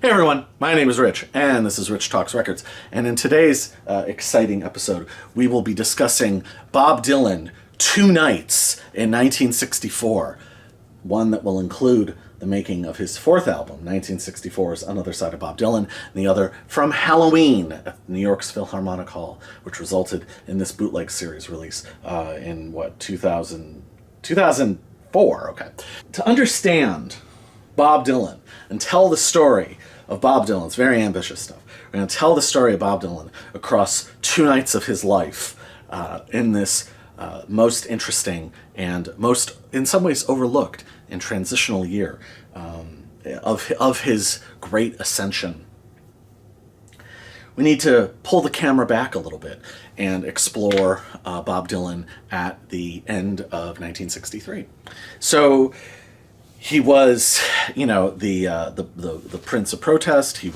Hey everyone, my name is Rich, and this is Rich Talks Records. And in today's exciting episode, we will be discussing Bob Dylan, Two Nights in 1964. One that will include the making of his fourth album, 1964's Another Side of Bob Dylan, and the other From Halloween at New York's Philharmonic Hall, which resulted in this bootleg series release in, 2004, okay. To understand Bob Dylan and tell the story of Bob Dylan, it's very ambitious stuff. We're going to tell the story of Bob Dylan across 2 nights of his life in this most interesting and most, in some ways, overlooked and transitional year of his great ascension. We need to pull the camera back a little bit and explore Bob Dylan at the end of 1963. So he was, the Prince of Protest. He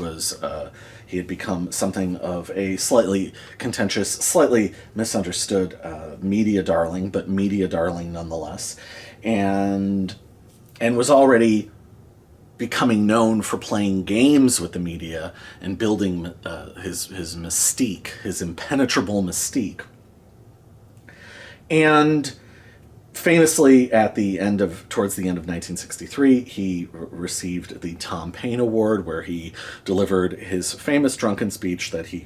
had become something of a slightly contentious, slightly misunderstood media darling, but media darling nonetheless, and was already becoming known for playing games with the media and building his mystique, his impenetrable mystique. And famously, towards the end of 1963, he received the Tom Paine Award, where he delivered his famous drunken speech that he,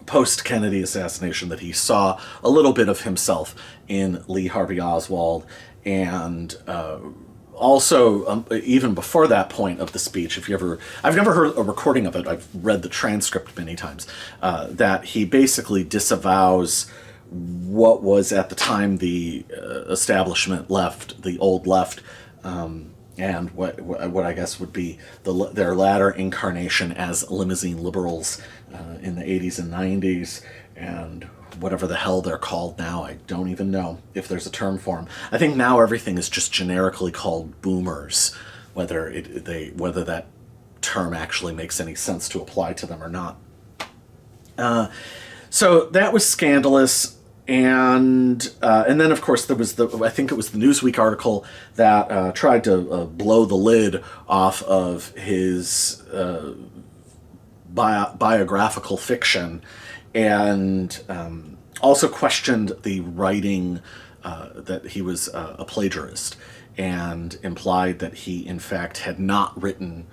post-Kennedy assassination, that he saw a little bit of himself in Lee Harvey Oswald, and also, even before that point of the speech, I've never heard a recording of it, I've read the transcript many times, that he basically disavows what was at the time the establishment left, the old left, and what I guess would be their latter incarnation as limousine liberals in the 80s and 90s, and whatever the hell they're called now. I don't even know if there's a term for them. I think now everything is just generically called boomers, whether that term actually makes any sense to apply to them or not. So that was scandalous, and then of course there was I think it was the Newsweek article that tried to blow the lid off of his biographical fiction, and also questioned the writing, that he was a plagiarist, and implied that he in fact had not written.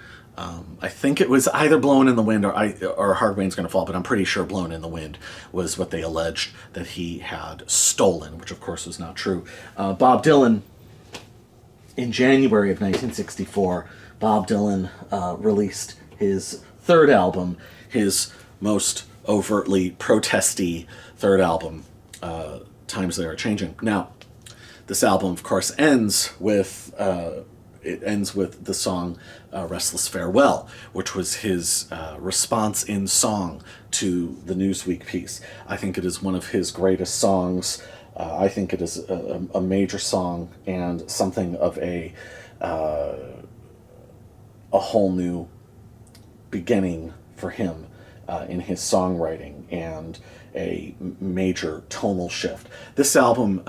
I think it was either Blowin' in the Wind or Hard Rain's Gonna Fall, but I'm pretty sure Blowin' in the Wind was what they alleged that he had stolen, which of course was not true. Bob Dylan, in January of 1964, Bob Dylan released his third album, his most overtly protesty third album, Times They Are Changing. Now, this album, of course, ends with the song Restless Farewell, which was his response in song to the Newsweek piece. I think it is one of his greatest songs. I think it is a major song and something of a whole new beginning for him in his songwriting, and a major tonal shift. This album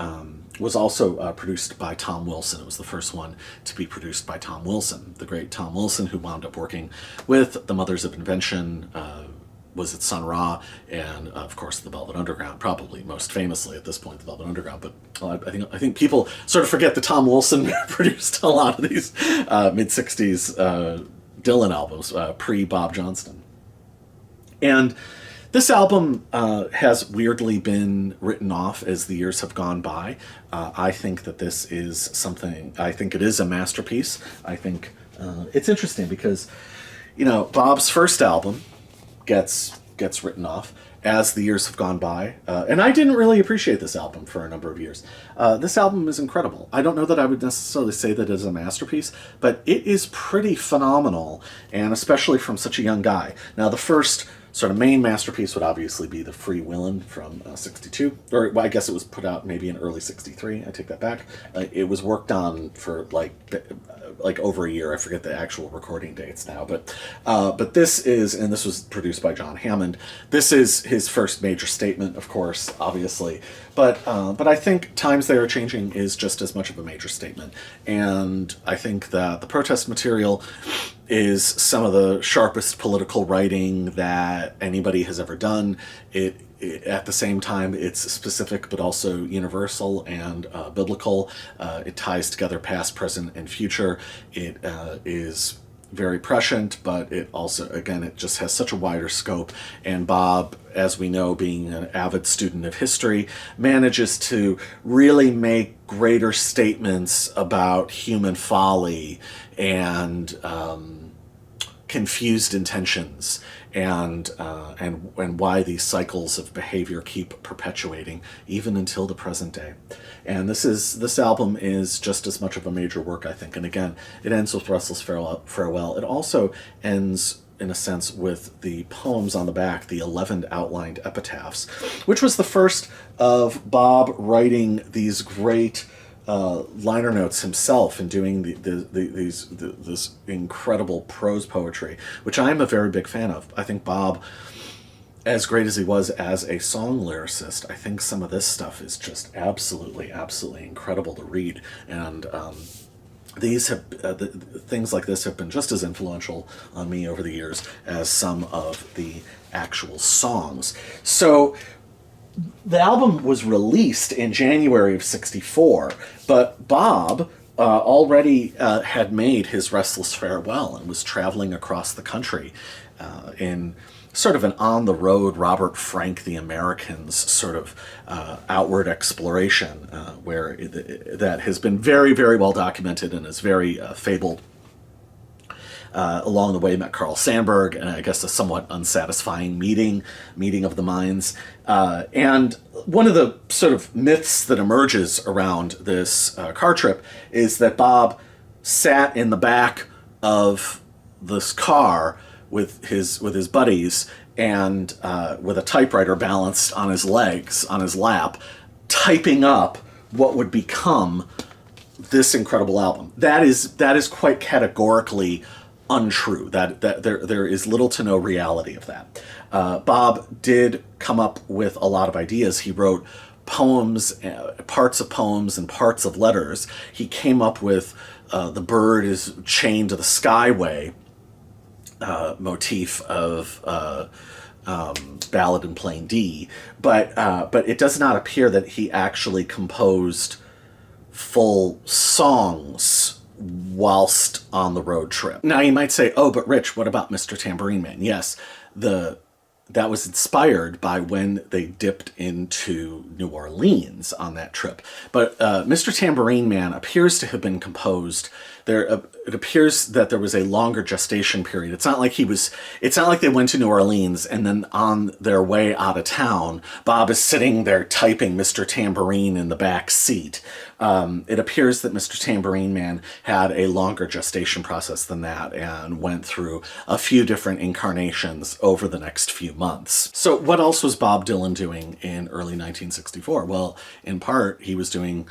was also produced by Tom Wilson. It was the first one to be produced by Tom Wilson, the great Tom Wilson, who wound up working with the Mothers of Invention, was it Sun Ra, and of course the Velvet Underground, probably most famously at this point the Velvet Underground. But I think people sort of forget that Tom Wilson produced a lot of these mid-60s Dylan albums, pre-Bob Johnston. And this album has weirdly been written off as the years have gone by. I think that this is something, I think it is a masterpiece. I think it's interesting because, Bob's first album gets written off as the years have gone by. And I didn't really appreciate this album for a number of years. This album is incredible. I don't know that I would necessarily say that it is a masterpiece, but it is pretty phenomenal, and especially from such a young guy. Now, the first sort of main masterpiece would obviously be the Free Willin' from 62, or well, I guess it was put out maybe in early 63. I take that back. It was worked on for like over a year. I forget the actual recording dates now, but this was produced by John Hammond. This is his first major statement, of course, obviously, but I think Times They Are Changing is just as much of a major statement, and I think that the protest material is some of the sharpest political writing that anybody has ever done. At the same time, it's specific but also universal and biblical. It ties together past, present, and future. It is very prescient, but it also, again, it just has such a wider scope. And Bob, as we know, being an avid student of history, manages to really make greater statements about human folly and confused intentions, and why these cycles of behavior keep perpetuating even until the present day. And this album is just as much of a major work, I think. And again, it ends with Restless Farewell. It also ends, in a sense, with the poems on the back, the 11 outlined epitaphs, which was the first of Bob writing these great liner notes himself and doing this incredible prose poetry, which I'm a very big fan of. I think Bob, as great as he was as a song lyricist, I think some of this stuff is just absolutely incredible to read. And these have things like this have been just as influential on me over the years as some of the actual songs. So the album was released in January of '64, but Bob already had made his Restless Farewell and was traveling across the country in sort of an on-the-road Robert Frank the Americans sort of outward exploration, where that has been very, very well documented and is very fabled. Along the way, met Carl Sandburg, and I guess a somewhat unsatisfying meeting of the minds. And one of the sort of myths that emerges around this car trip is that Bob sat in the back of this car with his buddies and with a typewriter balanced on his legs, on his lap, typing up what would become this incredible album. That is quite categorically untrue. That there is little to no reality of that. Bob did come up with a lot of ideas. He wrote poems, parts of poems and parts of letters. He came up with the bird is chained to the skyway motif of Ballad in Plain D, but it does not appear that he actually composed full songs whilst on the road trip. Now you might say, oh, but Rich, what about Mr. Tambourine Man? Yes, that was inspired by when they dipped into New Orleans on that trip. But Mr. Tambourine Man appears to have been composed. It appears that there was a longer gestation period. It's not like they went to New Orleans and then on their way out of town, Bob is sitting there typing Mr. Tambourine in the back seat. It appears that Mr. Tambourine Man had a longer gestation process than that and went through a few different incarnations over the next few months. So what else was Bob Dylan doing in early 1964? Well, in part, he was doing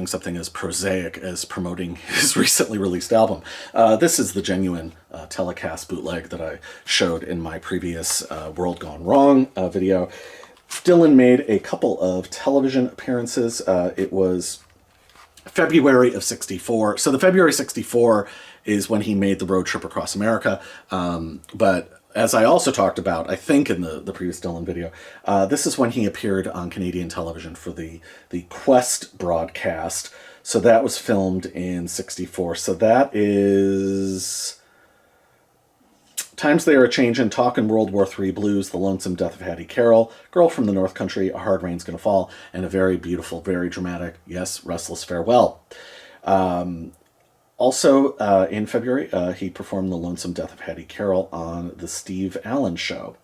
something as prosaic as promoting his recently released album. This is the genuine telecast bootleg that I showed in my previous World Gone Wrong video. Dylan made a couple of television appearances. It was February of '64. So the February '64 is when he made the road trip across America. But as I also talked about, I think in the previous Dylan video, this is when he appeared on Canadian television for the Quest broadcast. So that was filmed in '64. So that is Times They Are A-Changin', Talkin' World War III Blues, The Lonesome Death of Hattie Carroll, Girl from the North Country, A Hard Rain's Gonna Fall, and a very beautiful, very dramatic, yes, Restless Farewell. Also, in February, he performed The Lonesome Death of Hattie Carroll on The Steve Allen Show.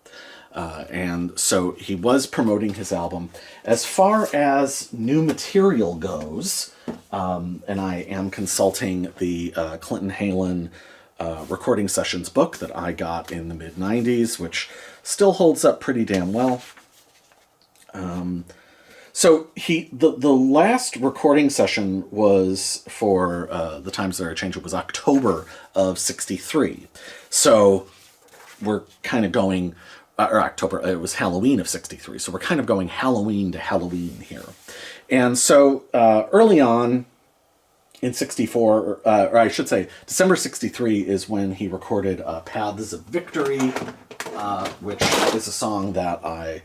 And so he was promoting his album. As far as new material goes, and I am consulting the Clinton Halen recording sessions book that I got in the mid-90s, which still holds up pretty damn well. So the last recording session was for the Times That Are Changing. It was October of '63. So we're kind of going, or October, it was Halloween of '63. So we're kind of going Halloween to Halloween here. And so early on in 64, or I should say, December 63 is when he recorded Paths of Victory, which is a song that I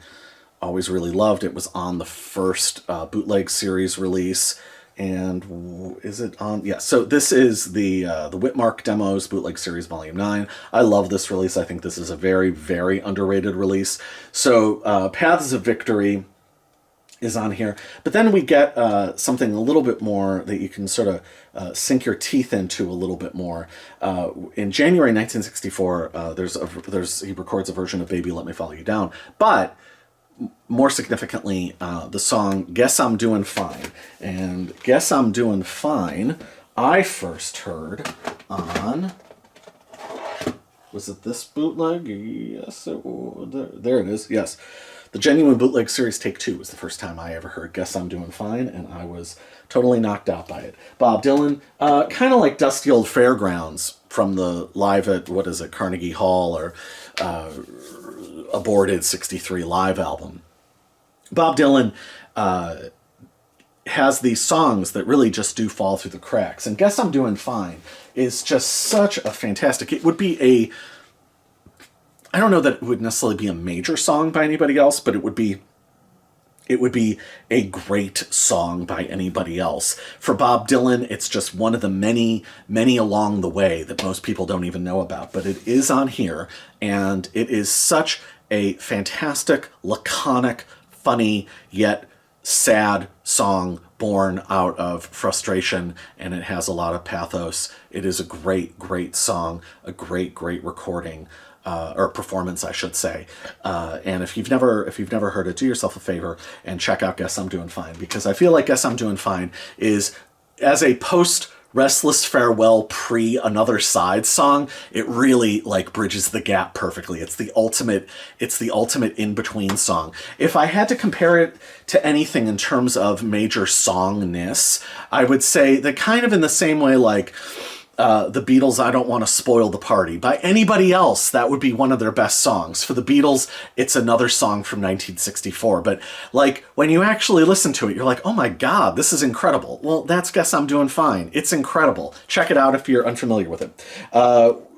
always really loved. It was on the first bootleg series release. And is it on? Yeah, so this is the Whitmark Demos Bootleg Series Volume 9. I love this release. I think this is a very, very underrated release. So Paths of Victory is on here. But then we get something a little bit more that you can sort of sink your teeth into a little bit more. In January 1964, he records a version of Baby Let Me Follow You Down. But more significantly, the song Guess I'm Doing Fine. And Guess I'm Doing Fine, I first heard on... Was it this bootleg? Yes, there it is. Yes. The Genuine Bootleg Series Take 2 was the first time I ever heard Guess I'm Doing Fine, and I was totally knocked out by it. Bob Dylan, kind of like Dusty Old Fairgrounds from the live at, Carnegie Hall, or aborted 63 live album. Bob Dylan has these songs that really just do fall through the cracks. And Guess I'm Doing Fine is just such a fantastic... It would be I don't know that it would necessarily be a major song by anybody else, but it would be a great song by anybody else. For Bob Dylan, it's just one of the many, many along the way that most people don't even know about. But it is on here, and it is such a fantastic, laconic, funny, yet sad song born out of frustration, and it has a lot of pathos. It is a great, great song, a great, great recording. Or performance, I should say. And if you've never heard it, do yourself a favor and check out Guess I'm Doing Fine, because I feel like Guess I'm Doing Fine is, as a post Restless Farewell pre Another Side song, it really bridges the gap perfectly. It's the ultimate in-between song. If I had to compare it to anything in terms of major songness, I would say that kind of in the same way the Beatles' I Don't Want to Spoil the Party. By anybody else, that would be one of their best songs. For the Beatles, it's another song from 1964. But, when you actually listen to it, you're like, oh my God, this is incredible. Well, that's Guess I'm Doing Fine. It's incredible. Check it out if you're unfamiliar with it.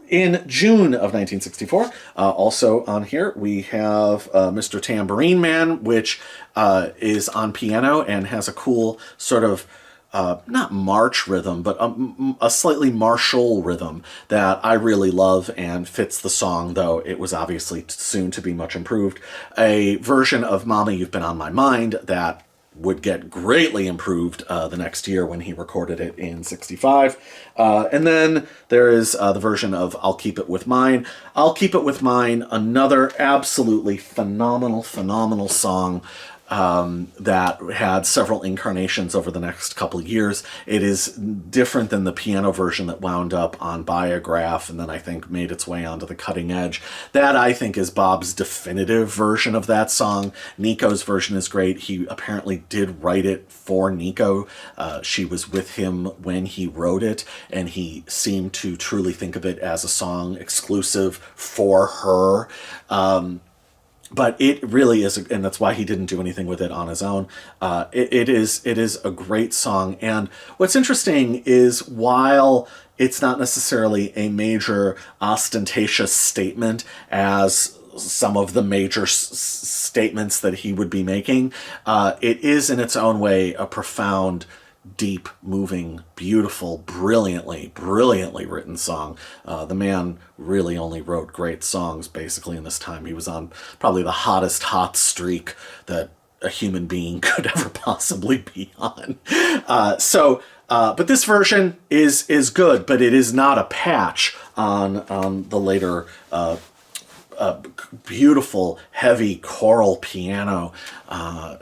In June of 1964, also on here, we have Mr. Tambourine Man, which is on piano and has a cool sort of not march rhythm, but a slightly martial rhythm that I really love and fits the song, though it was obviously soon to be much improved. A version of Mama, You've Been on My Mind that would get greatly improved the next year when he recorded it in 65. And then there is the version of I'll Keep It With Mine. I'll Keep It With Mine, another absolutely phenomenal, phenomenal song that had several incarnations over the next couple of years. It is different than the piano version that wound up on Biograph and then I think made its way onto the Cutting Edge. That, I think, is Bob's definitive version of that song. Nico's version is great. He apparently did write it for Nico. She was with him when he wrote it, and he seemed to truly think of it as a song exclusive for her. But it really is, and that's why he didn't do anything with it on his own. It is a great song. And what's interesting is, while it's not necessarily a major ostentatious statement as some of the major statements that he would be making, it is in its own way a profound, deep, moving, beautiful, brilliantly written song. The man really only wrote great songs basically in this time. He was on probably the hottest hot streak that a human being could ever possibly be on. But this version is good, but it is not a patch on the later beautiful, heavy choral piano,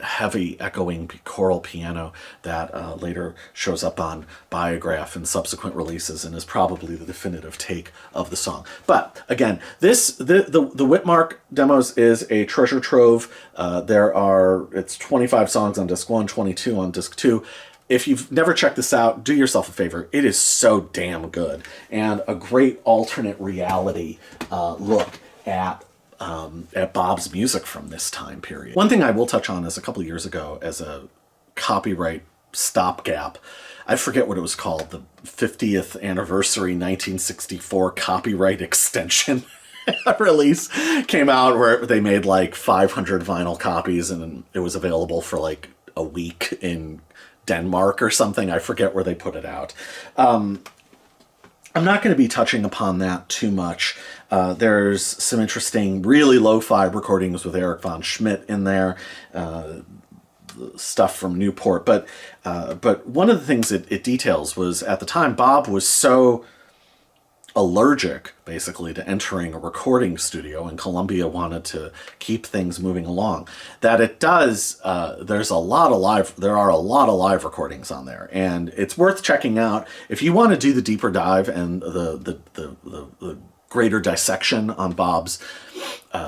heavy echoing choral piano that later shows up on Biograph and subsequent releases and is probably the definitive take of the song. But again, the Whitmark Demos is a treasure trove. It's 25 songs on disc 1, 22 on disc 2. If you've never checked this out, do yourself a favor. It is so damn good, and a great alternate reality look at Bob's music from this time period. One thing I will touch on is a couple of years ago, as a copyright stopgap. I forget what it was called, the 50th anniversary 1964 copyright extension release came out, where they made like 500 vinyl copies, and it was available for like a week in Denmark or something. I forget where they put it out. I'm not going to be touching upon that too much. There's some interesting, really lo-fi recordings with Eric von Schmidt in there, stuff from Newport. But one of the things it details was, at the time, Bob was so allergic, basically, to entering a recording studio, and Columbia wanted to keep things moving along, that it does, there are a lot of live recordings on there, and it's worth checking out if you want to do the deeper dive and the greater dissection on Bob's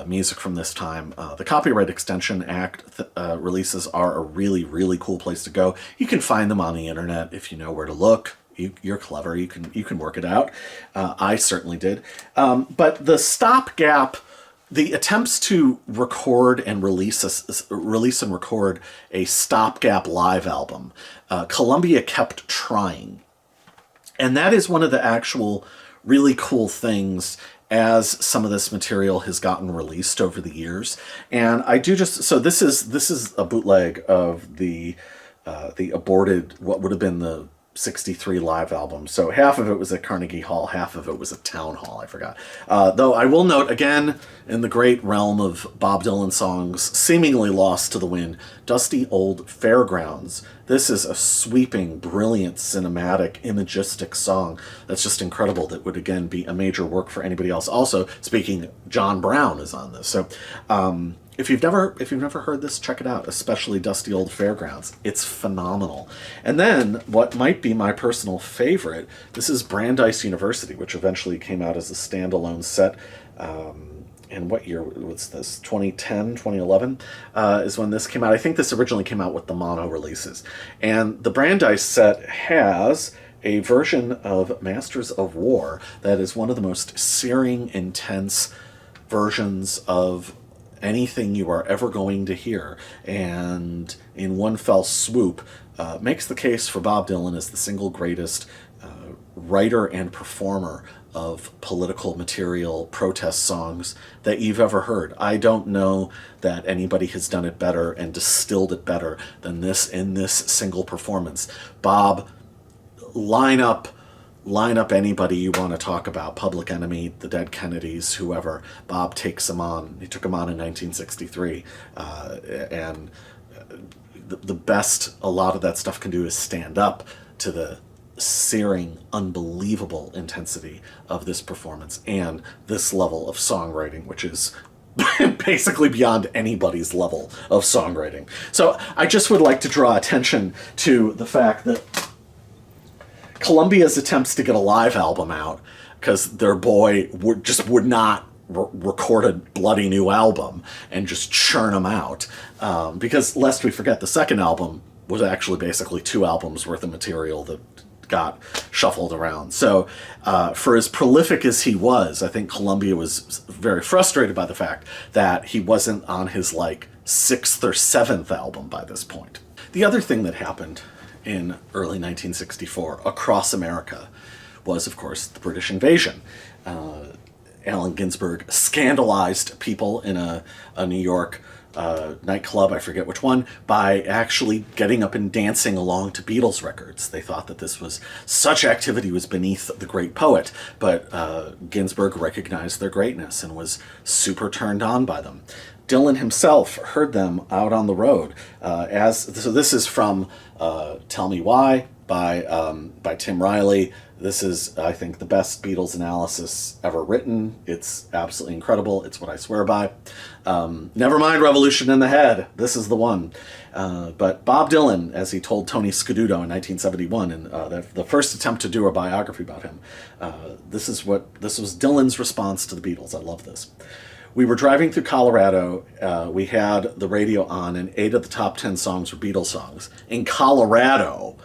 music from this time. The Copyright Extension Act releases are a really, really cool place to go. You can find them on the internet if you know where to look. You're clever. You can work it out. I certainly did. But the stopgap, the attempts to record and release and record a stopgap live album, Columbia kept trying, and that is one of the actual really cool things as some of this material has gotten released over the years. And I do just so this is a bootleg of the aborted, what would have been the 63 live album. So half of it was at Carnegie Hall, half of it was at Town Hall, I forgot. Though I will note, again, in the great realm of Bob Dylan songs seemingly lost to the wind, Dusty Old Fairgrounds. This is a sweeping, brilliant, cinematic, imagistic song that's just incredible, that would, again, be a major work for anybody else. Also, speaking, John Brown is on this. So, if you've never heard this, check it out, especially Dusty Old Fairgrounds. It's phenomenal. And then, what might be my personal favorite, this is Brandeis University, which eventually came out as a standalone set. And what year was this? 2010, 2011 is when this came out. I think this originally came out with the mono releases. And the Brandeis set has a version of Masters of War that is one of the most searing, intense versions of anything you are ever going to hear, and in one fell swoop makes the case for Bob Dylan as the single greatest writer and performer of political material, protest songs that you've ever heard. I don't know that anybody has done it better and distilled it better than this in this single performance. Bob, line up anybody you want to talk about, Public Enemy, the Dead Kennedys, whoever. Bob takes them on. He took them on in 1963. And the best a lot of that stuff can do is stand up to the searing, unbelievable intensity of this performance and this level of songwriting, which is basically beyond anybody's level of songwriting. So I just would like to draw attention to the fact that Columbia's attempts to get a live album out, because their boy would not record a bloody new album and just churn them out. Because lest we forget, the second album was actually basically 2 albums worth of material that got shuffled around. So for as prolific as he was, I think Columbia was very frustrated by the fact that he wasn't on his like 6th or 7th album by this point. The other thing that happened in early 1964 across America was, of course, the British invasion. Allen Ginsberg scandalized people in a New York nightclub, I forget which one, by actually getting up and dancing along to Beatles records. They thought that this was, such activity was beneath the great poet, but Ginsberg recognized their greatness and was super turned on by them. Dylan himself heard them out on the road. So this is from Tell Me Why by Tim Riley. This is, I think, the best Beatles analysis ever written. It's absolutely incredible. It's what I swear by. Never mind Revolution in the Head. This is the one. But Bob Dylan, as he told Tony Scaduto in 1971, in the first attempt to do a biography about him, this was Dylan's response to the Beatles. I love this. We were driving through Colorado. We had the radio on, and 8 of the top 10 songs were Beatles songs. In Colorado,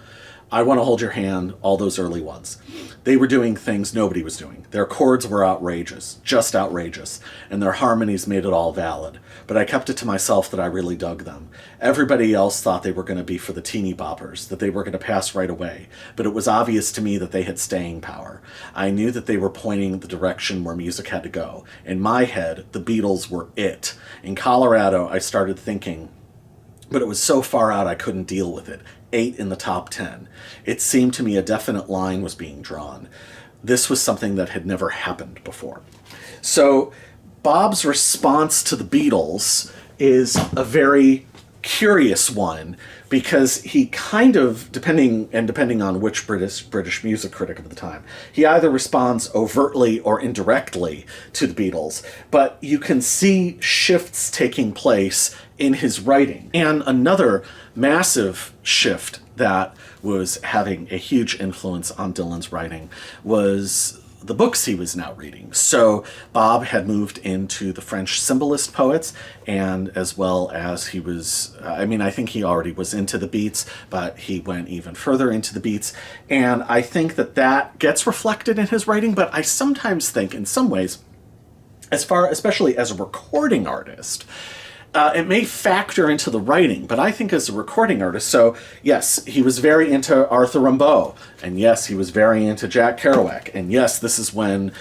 I Want to Hold Your Hand, all those early ones. They were doing things nobody was doing. Their chords were outrageous, just outrageous, and their harmonies made it all valid. But I kept it to myself that I really dug them. Everybody else thought they were going to be for the teeny boppers, that they were going to pass right away. But it was obvious to me that they had staying power. I knew that they were pointing the direction where music had to go. In my head, the Beatles were it. In Colorado, I started thinking, but it was so far out I couldn't deal with it. 8 in the top 10. It seemed to me a definite line was being drawn. This was something that had never happened before. So Bob's response to the Beatles is a very curious one, because he kind of, depending on which British music critic of the time, he either responds overtly or indirectly to the Beatles, but you can see shifts taking place in his writing. And another massive shift that was having a huge influence on Dylan's writing was the books he was now reading. So Bob had moved into the French symbolist poets, and as well as he was, I think he already was into the Beats, but he went even further into the Beats. And I think that gets reflected in his writing, but I sometimes think in some ways, especially as a recording artist, it may factor into the writing, but I think as a recording artist, so yes, he was very into Arthur Rimbaud, and yes, he was very into Jack Kerouac, and yes, this is when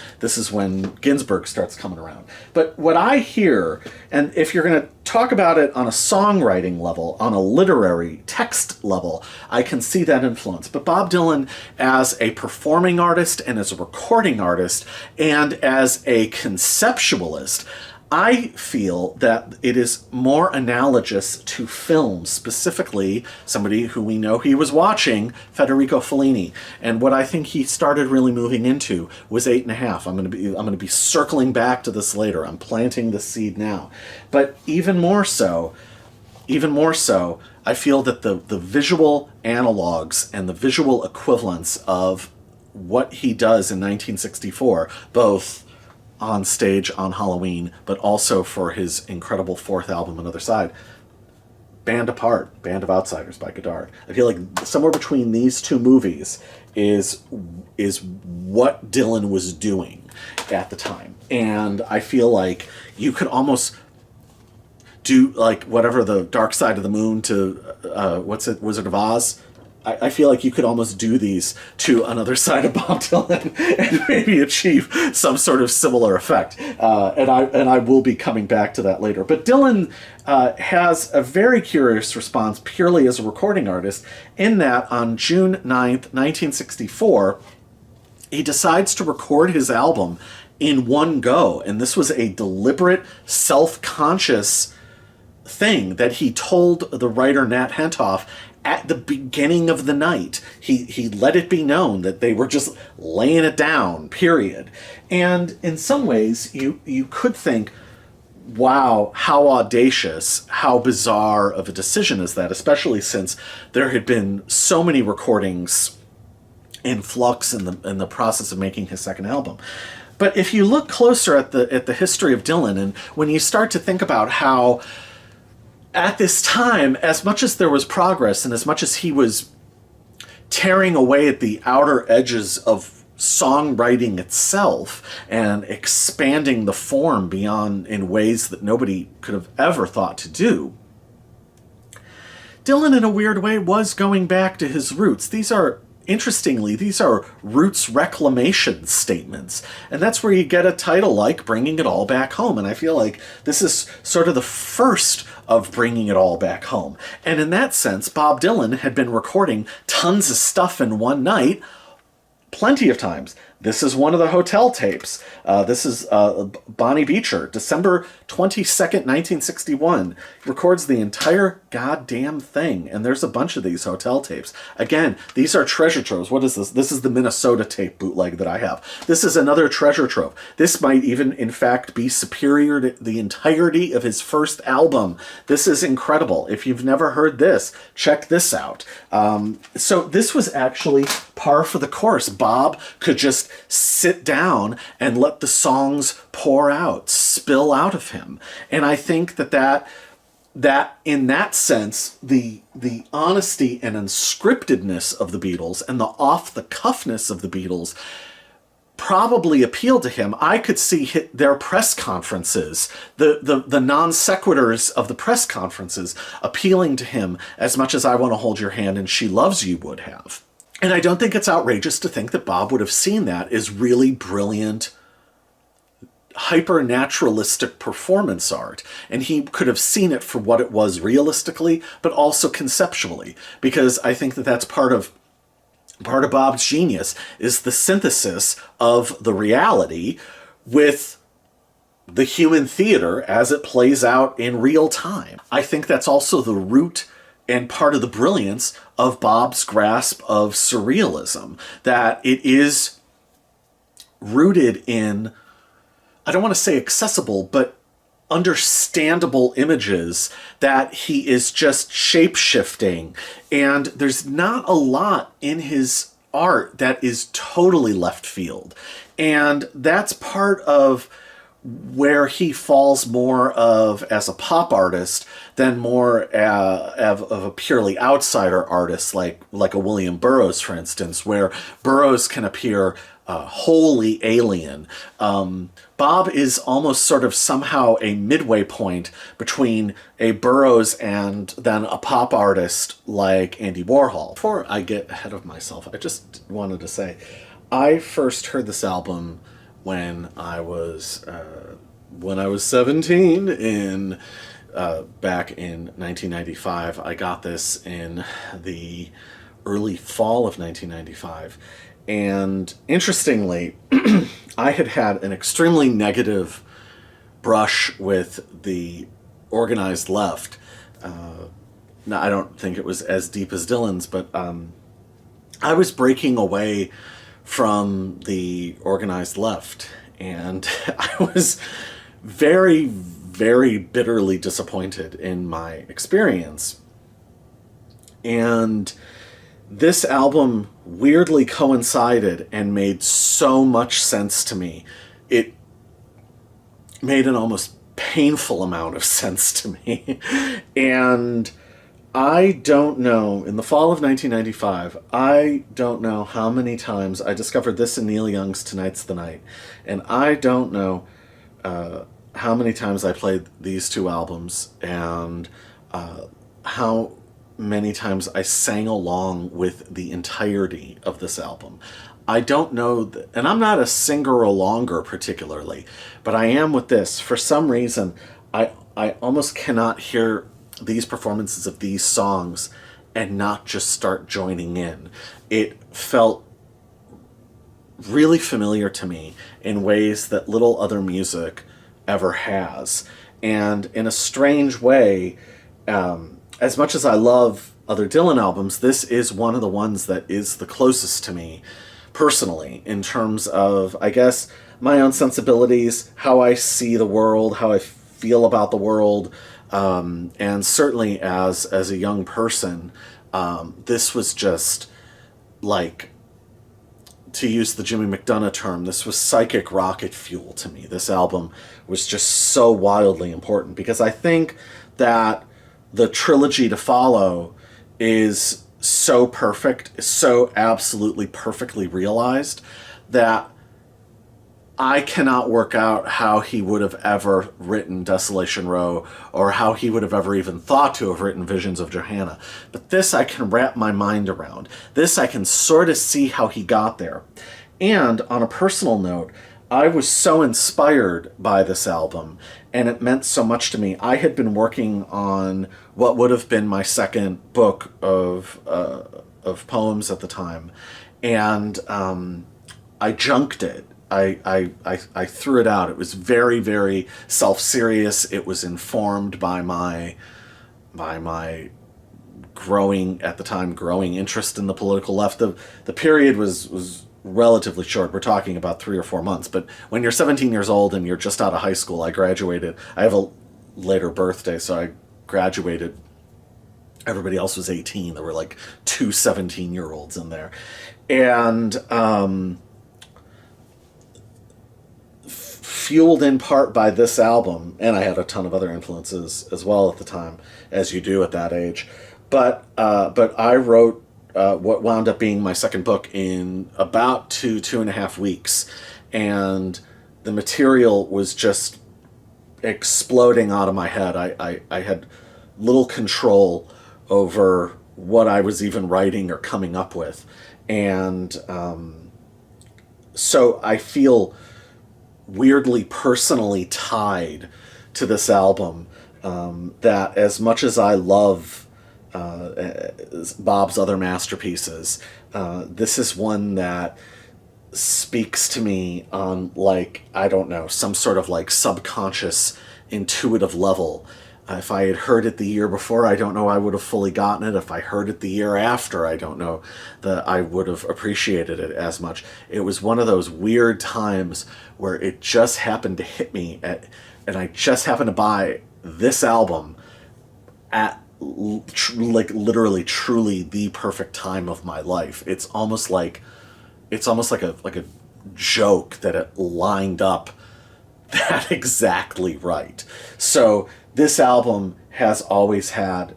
Ginsberg starts coming around. But what I hear, and if you're going to talk about it on a songwriting level, on a literary text level, I can see that influence. But Bob Dylan, as a performing artist and as a recording artist and as a conceptualist, I feel that it is more analogous to film, specifically somebody who we know he was watching, Federico Fellini. And what I think he started really moving into was 8.5. I'm going to be circling back to this later. I'm planting the seed now. But even more so, I feel that the visual analogs and the visual equivalents of what he does in 1964, both on stage on Halloween, but also for his incredible fourth album, Another Side, Band Apart, Band of Outsiders by Godard. I feel like somewhere between these two movies is what Dylan was doing at the time. And I feel like you could almost do like whatever the Dark Side of the Moon to, Wizard of Oz. I feel like you could almost do these to Another Side of Bob Dylan and maybe achieve some sort of similar effect. And I will be coming back to that later. But Dylan has a very curious response purely as a recording artist, in that on June 9th, 1964, he decides to record his album in one go. And this was a deliberate, self-conscious thing that he told the writer Nat Hentoff at the beginning of the night. He let it be known that they were just laying it down, period. And in some ways, you could think, wow, how audacious, how bizarre of a decision is that, especially since there had been so many recordings in flux in the process of making his second album. But if you look closer at the history of Dylan, and when you start to think about how at this time, as much as there was progress and as much as he was tearing away at the outer edges of songwriting itself and expanding the form beyond in ways that nobody could have ever thought to do, Dylan, in a weird way, was going back to his roots. Interestingly, these are roots reclamation statements. And that's where you get a title like Bringing It All Back Home. And I feel like this is sort of the first of bringing it all back home. And in that sense, Bob Dylan had been recording tons of stuff in one night, plenty of times. This is one of the hotel tapes. This is Bonnie Beecher, December 22nd, 1961. Records the entire goddamn thing. And there's a bunch of these hotel tapes. Again, these are treasure troves. What is this? This is the Minnesota tape bootleg that I have. This is another treasure trove. This might even, in fact, be superior to the entirety of his first album. This is incredible. If you've never heard this, check this out. So this was actually par for the course. Bob could just sit down and let the songs pour out, spill out of him. And I think that that in that sense, the honesty and unscriptedness of the Beatles and the off-the-cuffness of the Beatles probably appealed to him. I could see their press conferences, the non sequiturs of the press conferences, appealing to him as much as I Want to Hold Your Hand and She Loves You would have. And I don't think it's outrageous to think that Bob would have seen that as really brilliant, hyper-naturalistic performance art. And he could have seen it for what it was realistically, but also conceptually. Because I think that that's part of Bob's genius, is the synthesis of the reality with the human theater as it plays out in real time. I think that's also the root and part of the brilliance of Bob's grasp of surrealism, that it is rooted in, I don't want to say accessible, but understandable images that he is just shape-shifting. And there's not a lot in his art that is totally left field. And that's part of where he falls more of as a pop artist than more of a purely outsider artist, like a William Burroughs, for instance, where Burroughs can appear wholly alien. Bob is almost sort of somehow a midway point between a Burroughs and then a pop artist like Andy Warhol. Before I get ahead of myself, I just wanted to say, I first heard this album when I was 17 in back in 1995. I got this in the early fall of 1995. And interestingly, I had an extremely negative brush with the organized left. Now, I don't think it was as deep as Dylan's, but I was breaking away from the organized left. And I was very, very bitterly disappointed in my experience. And this album weirdly coincided and made so much sense to me. It made an almost painful amount of sense to me. And I don't know, in the fall of 1995, I don't know how many times I discovered this in Neil Young's Tonight's the Night. And I don't know how many times I played these two albums and how many times I sang along with the entirety of this album. I don't know, and I'm not a singer-alonger particularly, but I am with this. For some reason, I almost cannot hear these performances of these songs and not just start joining in. It felt really familiar to me in ways that little other music ever has. And in a strange way, as much as I love other Dylan albums, this is one of the ones that is the closest to me personally in terms of, I guess, my own sensibilities, how I see the world, how I feel about the world, and certainly as a young person, this was just like, to use the Jimmy McDonough term, this was psychic rocket fuel to me. This album was just so wildly important because I think that the trilogy to follow is so perfect, so absolutely perfectly realized that I cannot work out how he would have ever written Desolation Row or how he would have ever even thought to have written Visions of Johanna. But this I can wrap my mind around. This I can sort of see how he got there. And on a personal note, I was so inspired by this album, and it meant so much to me. I had been working on what would have been my second book of poems at the time, and I junked it. I threw it out. It was very, very self-serious. It was informed by my growing interest in the political left. The period was relatively short. We're talking about 3 or 4 months. But when you're 17 years old and you're just out of high school, I graduated. I have a later birthday, so I graduated. Everybody else was 18. There were like 2 17-year-olds in there. And fueled in part by this album, and I had a ton of other influences as well at the time, as you do at that age. But I wrote what wound up being my second book in about 2.5 weeks, and the material was just exploding out of my head. I had little control over what I was even writing or coming up with. And so I feel weirdly personally tied to this album, that as much as I love Bob's other masterpieces, this is one that speaks to me on, like, I don't know, some sort of like subconscious intuitive level. If I had heard it the year before, I don't know I would have fully gotten it. If I heard it the year after, I don't know that I would have appreciated it as much. It was one of those weird times where it just happened to hit me, and I just happened to buy this album at like literally truly the perfect time of my life. It's almost like a joke that it lined up that exactly right. So this album has always had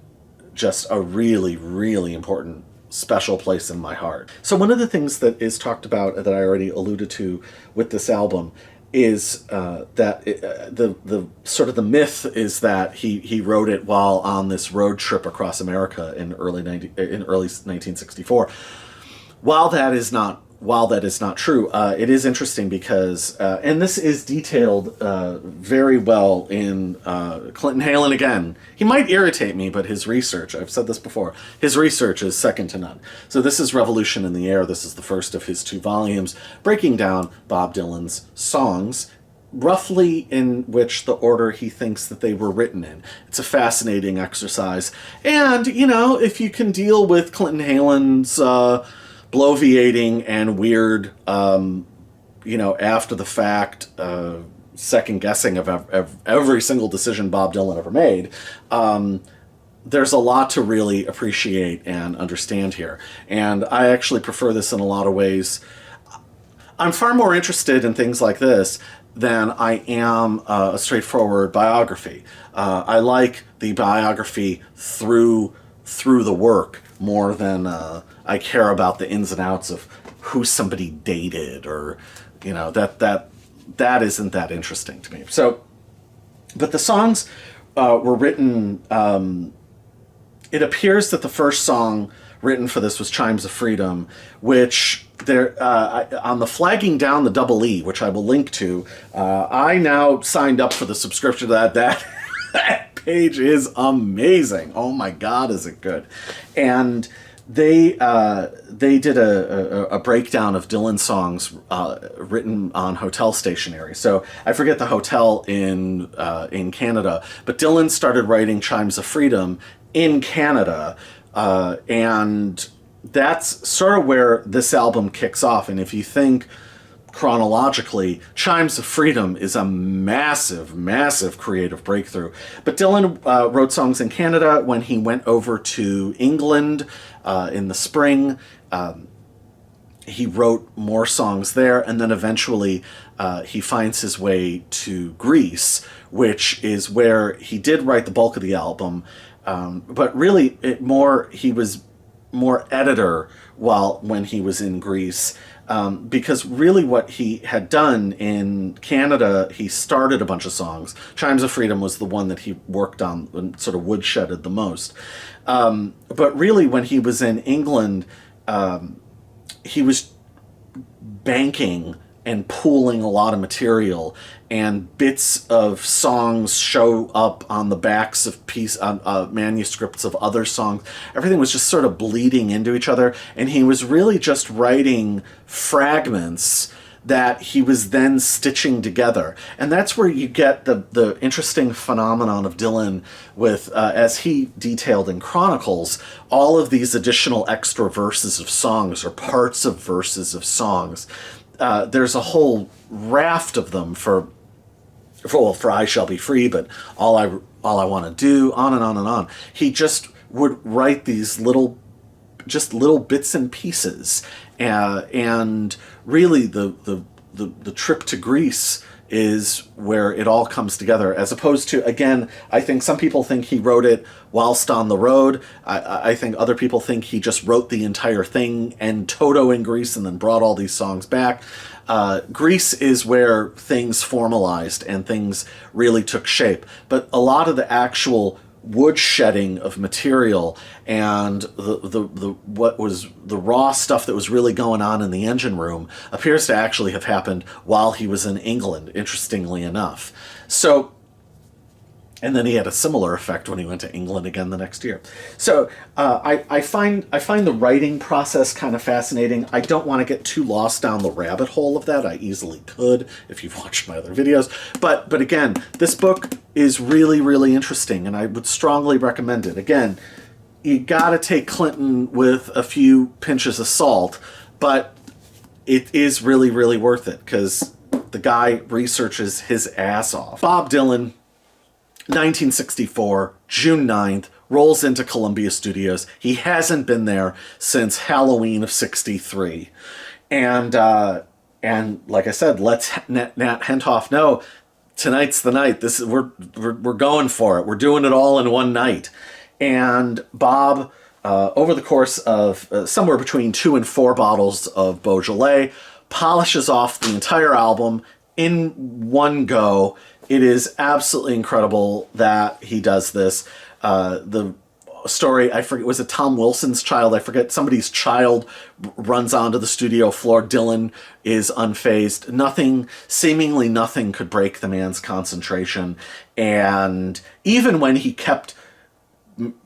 just a really, really important, special place in my heart. So one of the things that is talked about, that I already alluded to with this album, is that the sort of the myth is that he wrote it while on this road trip across America in early 1964. While that is not true, it is interesting because, and this is detailed very well in Clinton Halen again. He might irritate me, but his research, I've said this before, his research is second to none. So this is Revolution in the Air. This is the first of his 2 volumes, breaking down Bob Dylan's songs, roughly in which the order he thinks that they were written in. It's a fascinating exercise. And, you know, if you can deal with Clinton Halen's bloviating and weird, after the fact, second guessing of every single decision Bob Dylan ever made, there's a lot to really appreciate and understand here. And I actually prefer this in a lot of ways. I'm far more interested in things like this than I am a straightforward biography. I like the biography through the work more than I care about the ins and outs of who somebody dated, or that isn't that interesting to me. So, but the songs were written. It appears that the first song written for this was "Chimes of Freedom," which on the flagging down the double E, which I will link to. I now signed up for the subscription to that. That page is amazing. Oh my God, is it good? And they did a breakdown of Dylan songs written on hotel stationery. So I forget the hotel in Canada, but Dylan started writing Chimes of Freedom in Canada, and that's sort of where this album kicks off. And if you think chronologically, Chimes of Freedom is a massive, massive creative breakthrough. But Dylan wrote songs in Canada. When he went over to England in the spring, he wrote more songs there, and then eventually he finds his way to Greece, which is where he did write the bulk of the album. But really, he was more editor when he was in Greece. Because really what he had done in Canada, he started a bunch of songs. Chimes of Freedom was the one that he worked on and sort of woodshedded the most. But really when he was in England, he was banking and pooling a lot of material, and bits of songs show up on the backs of manuscripts of other songs. Everything was just sort of bleeding into each other, and he was really just writing fragments that he was then stitching together. And that's where you get the interesting phenomenon of Dylan with, as he detailed in Chronicles, all of these additional extra verses of songs or parts of verses of songs. There's a whole raft of them for I Shall Be Free, but all I Want to Do, on and on and on. He just would write these little bits and pieces, and really the trip to Greece is where it all comes together, as opposed to, again, I think some people think he wrote it whilst on the road. I think other people think he just wrote the entire thing en toto in Greece and then brought all these songs back. Greece is where things formalized and things really took shape. But a lot of the actual woodshedding of material and the what was the raw stuff that was really going on in the engine room appears to actually have happened while he was in England, interestingly enough. So, and then he had a similar effect when he went to England again the next year. So I find the writing process kind of fascinating. I don't want to get too lost down the rabbit hole of that. I easily could if you've watched my other videos. But again, this book is really, really interesting, and I would strongly recommend it. Again, you got to take Clinton with a few pinches of salt, but it is really, really worth it because the guy researches his ass off. Bob Dylan, 1964, June 9th, rolls into Columbia Studios. He hasn't been there since Halloween of '63. And like I said, let's Nat Hentoff know, tonight's the night. This is we're going for it. We're doing it all in one night. And Bob, over the course of somewhere between 2 and 4 bottles of Beaujolais, polishes off the entire album in one go. It is absolutely incredible that he does this. The story, I forget, was it Tom Wilson's child? I forget, somebody's child runs onto the studio floor. Dylan is unfazed. Seemingly nothing could break the man's concentration. And even when he kept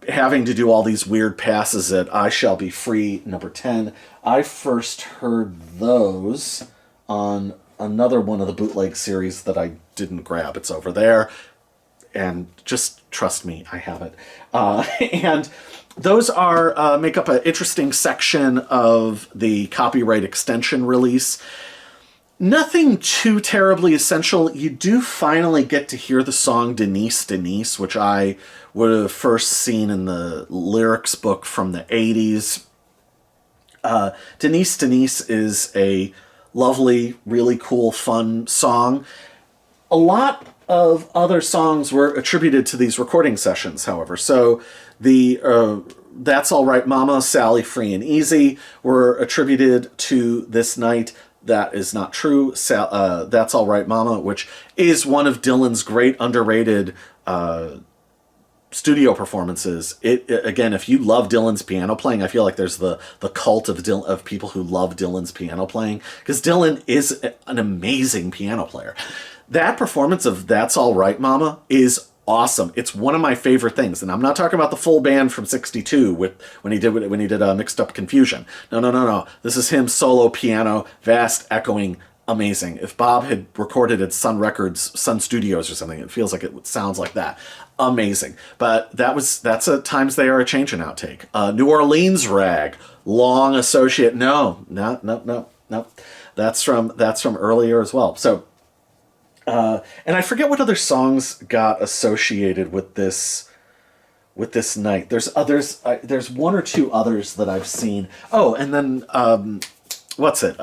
having to do all these weird passes at I Shall Be Free, number 10, I first heard those on another one of the bootleg series that I didn't grab. It's over there, and just trust me, I have it. And those are make up an interesting section of the copyright extension release. Nothing too terribly essential. You do finally get to hear the song Denise, Denise, which I would have first seen in the lyrics book from the 80s. Denise, Denise is a lovely, really cool, fun song. A lot of other songs were attributed to these recording sessions, however. So the That's All Right Mama, Sally, Free and Easy were attributed to this night. That is not true. That's All Right Mama, which is one of Dylan's great underrated studio performances. Again, if you love Dylan's piano playing, I feel like there's the cult of people who love Dylan's piano playing, because Dylan is an amazing piano player. That performance of That's All Right Mama is awesome. It's one of my favorite things, and I'm not talking about the full band from '62 when he did Mixed Up Confusion. No. This is him solo piano, vast, echoing, amazing. If Bob had recorded at Sun Records, Sun Studios or something, it feels like it sounds like that. Amazing. But that's a Times They Are a Changin' outtake. New Orleans Rag, long associate. No. That's from earlier as well. So, and I forget what other songs got associated with this night. There's others. There's one or two others that I've seen. Oh, and then what's it?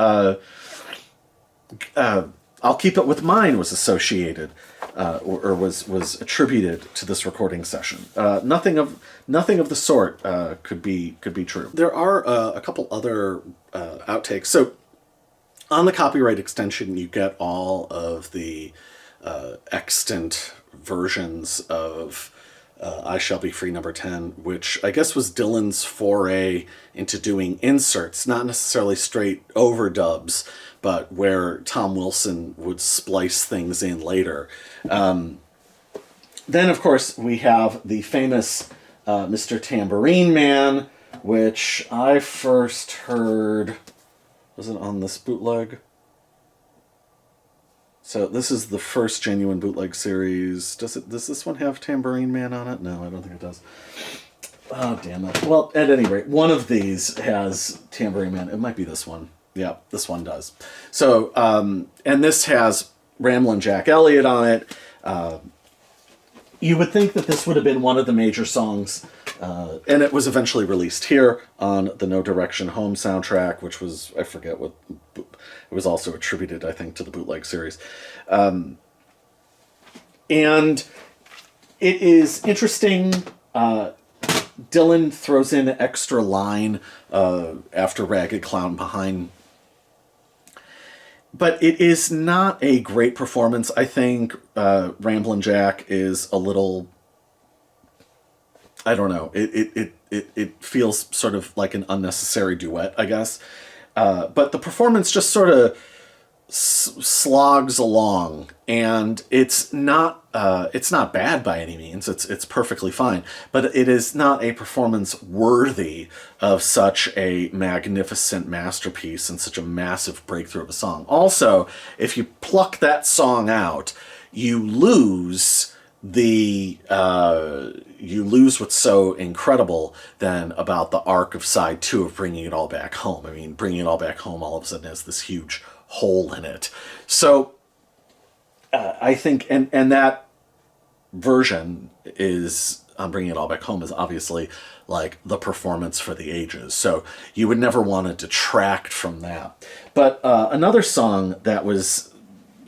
I'll Keep It With Mine was associated or was attributed to this recording session. Nothing of the sort could be true. There are a couple other outtakes. So on the copyright extension, you get all of the extant versions of I Shall Be Free number 10, which I guess was Dylan's foray into doing inserts, not necessarily straight overdubs, but where Tom Wilson would splice things in later. Then, of course, we have the famous Mr. Tambourine Man, which I first heard, was it on this bootleg? So this is the first genuine bootleg series. Does this one have Tambourine Man on it? No, I don't think it does. Oh, damn it. Well, at any rate, one of these has Tambourine Man. It might be this one. Yeah, this one does. So, and this has Ramblin' Jack Elliott on it. You would think that this would have been one of the major songs, and it was eventually released here on the No Direction Home soundtrack, which was, I forget what It was also attributed, I think, to the bootleg series. And it is interesting. Dylan throws in an extra line after Ragged Clown Behind. But it is not a great performance. I think Ramblin' Jack is a little... I don't know. It feels sort of like an unnecessary duet, I guess. But the performance just sort of slogs along, and it's not bad by any means. It's perfectly fine, but it is not a performance worthy of such a magnificent masterpiece and such a massive breakthrough of a song. Also, if you pluck that song out, you lose what's so incredible then about the arc of side 2 of Bringing It All Back Home. I mean, Bringing It All Back Home all of a sudden has this huge hole in it. So I think, and that version is on Bringing It All Back Home is obviously like the performance for the ages. So you would never want to detract from that. But another song that was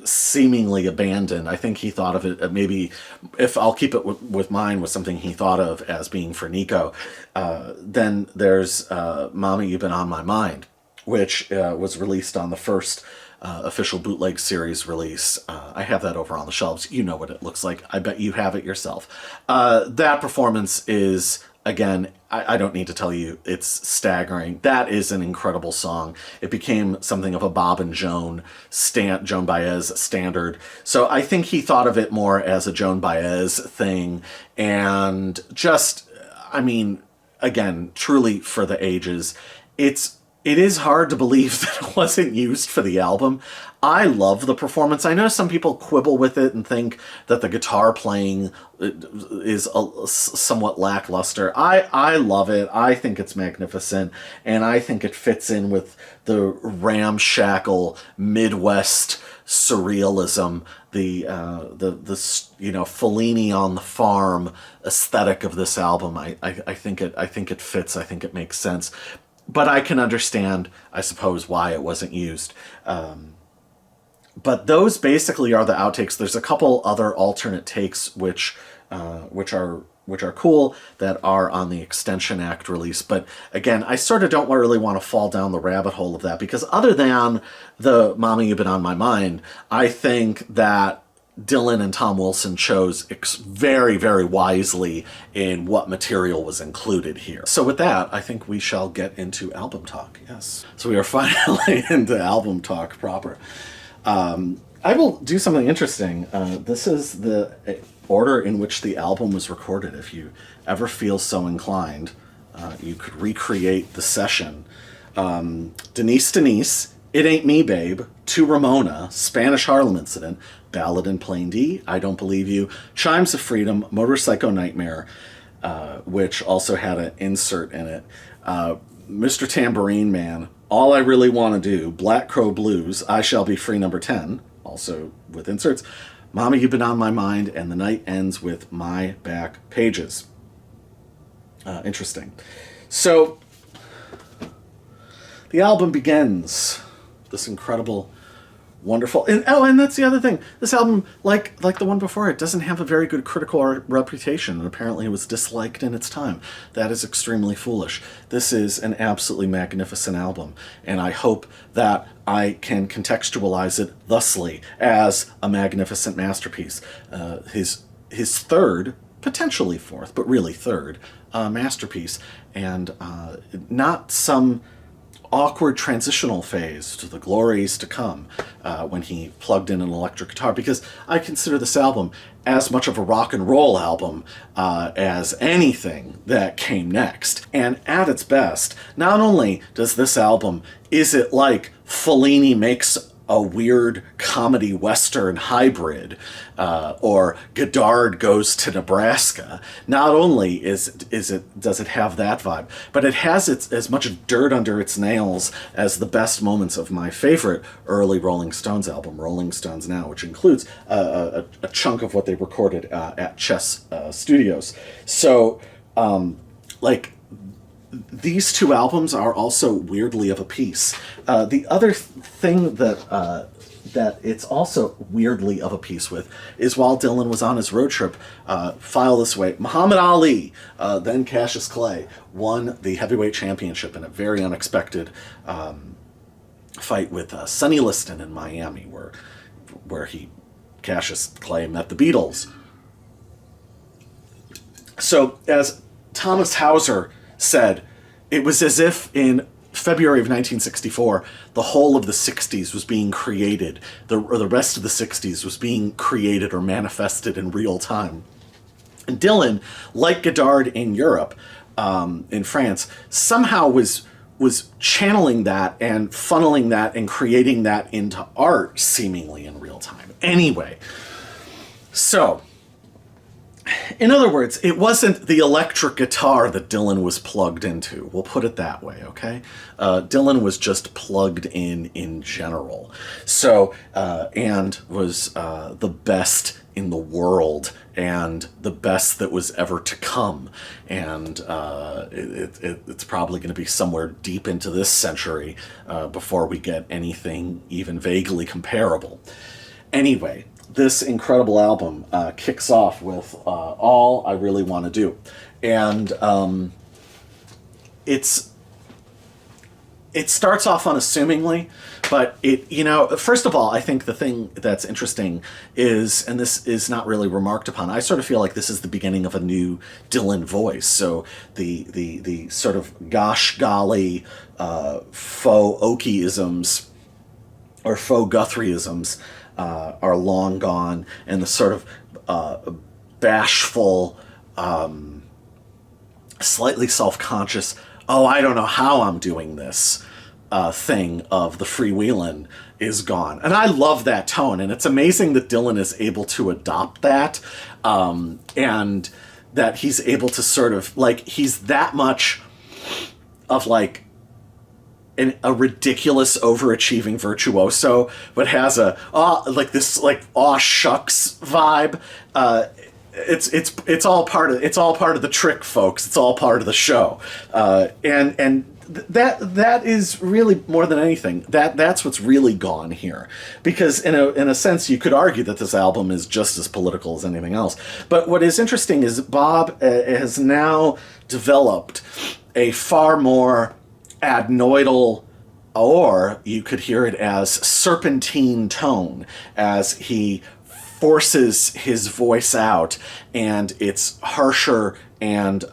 seemingly abandoned, I think he thought of it, maybe if I'll keep it with mine, was something he thought of as being for Nico. Then there's Mama, You've Been on My Mind, which was released on the first official bootleg series release. I have that over on the shelves. You know what it looks like. I bet you have it yourself. That performance is, again, I don't need to tell you, it's staggering. That is an incredible song. It became something of a Bob and Joan Baez standard. So I think he thought of it more as a Joan Baez thing. And just, I mean, again, truly for the ages. It is hard to believe that it wasn't used for the album. I love the performance. I know some people quibble with it and think that the guitar playing is somewhat lackluster. I love it. I think it's magnificent, and I think it fits in with the ramshackle Midwest surrealism, the Fellini on the farm aesthetic of this album. I think it fits. I think it makes sense. But I can understand, I suppose, why it wasn't used. But those basically are the outtakes. There's a couple other alternate takes which are cool that are on the Extension Act release. But again, I sort of don't really want to fall down the rabbit hole of that, because other than the Mama, You've Been on My Mind, I think that Dylan and Tom Wilson chose very, very wisely in what material was included here. So with that, I think we shall get into album talk. Yes. So we are finally into album talk proper. I will do something interesting. This is the order in which the album was recorded. If you ever feel so inclined, you could recreate the session. Denise, It Ain't Me, Babe, To Ramona, Spanish Harlem Incident, Ballad in Plain D, I Don't Believe You, Chimes of Freedom, Motorcycle Nightmare, which also had an insert in it, Mr. Tambourine Man, All I Really Want to Do, Black Crow Blues, I Shall Be Free number 10, also with inserts, Mama, You've Been on My Mind, and the night ends with My Back Pages. Interesting. So, the album begins, this incredible, wonderful, and that's the other thing. This album, like the one before it, doesn't have a very good critical reputation, and apparently it was disliked in its time. That is extremely foolish. This is an absolutely magnificent album, and I hope that I can contextualize it thusly as a magnificent masterpiece. His third, potentially fourth, but really third, masterpiece, and not some awkward transitional phase to the glories to come when he plugged in an electric guitar, because I consider this album as much of a rock and roll album as anything that came next. And at its best, not only does this album, is it like Fellini makes a weird comedy western hybrid, or Godard Goes to Nebraska. Not only does it have that vibe, but it has as much dirt under its nails as the best moments of my favorite early Rolling Stones album, Rolling Stones Now, which includes a chunk of what they recorded at Chess Studios. So, these two albums are also weirdly of a piece. The other thing that it's also weirdly of a piece with is while Dylan was on his road trip, file this way, Muhammad Ali, then Cassius Clay, won the heavyweight championship in a very unexpected fight with Sonny Liston in Miami, where Cassius Clay met the Beatles. So, as Thomas Hauser said, it was as if in February of 1964, the whole of the 60s was being created, or the rest of the 60s was being created or manifested in real time. And Dylan, like Godard in Europe, in France, somehow was channeling that and funneling that and creating that into art seemingly in real time. Anyway, so, in other words, it wasn't the electric guitar that Dylan was plugged into. We'll put it that way, okay? Dylan was just plugged in general. So, and was the best in the world and the best that was ever to come. And it's probably going to be somewhere deep into this century before we get anything even vaguely comparable. Anyway, this incredible album kicks off with All I Really Want to Do. And it starts off unassumingly, but first of all, I think the thing that's interesting is, and this is not really remarked upon, I sort of feel like this is the beginning of a new Dylan voice. So the sort of gosh golly faux Okie-isms or faux Guthrie-isms are long gone, and the sort of bashful, slightly self-conscious, oh, I don't know how I'm doing this thing of the freewheelin' is gone. And I love that tone, and it's amazing that Dylan is able to adopt that, and that he's able to sort of, like, he's that much of, like, a ridiculous overachieving virtuoso, but has a aw shucks vibe. It's all part of the trick, folks. It's all part of the show, and that is really more than anything. That's what's really gone here, because in a sense you could argue that this album is just as political as anything else. But what is interesting is Bob has now developed a far more adenoidal, or you could hear it as serpentine tone, as he forces his voice out, and it's harsher and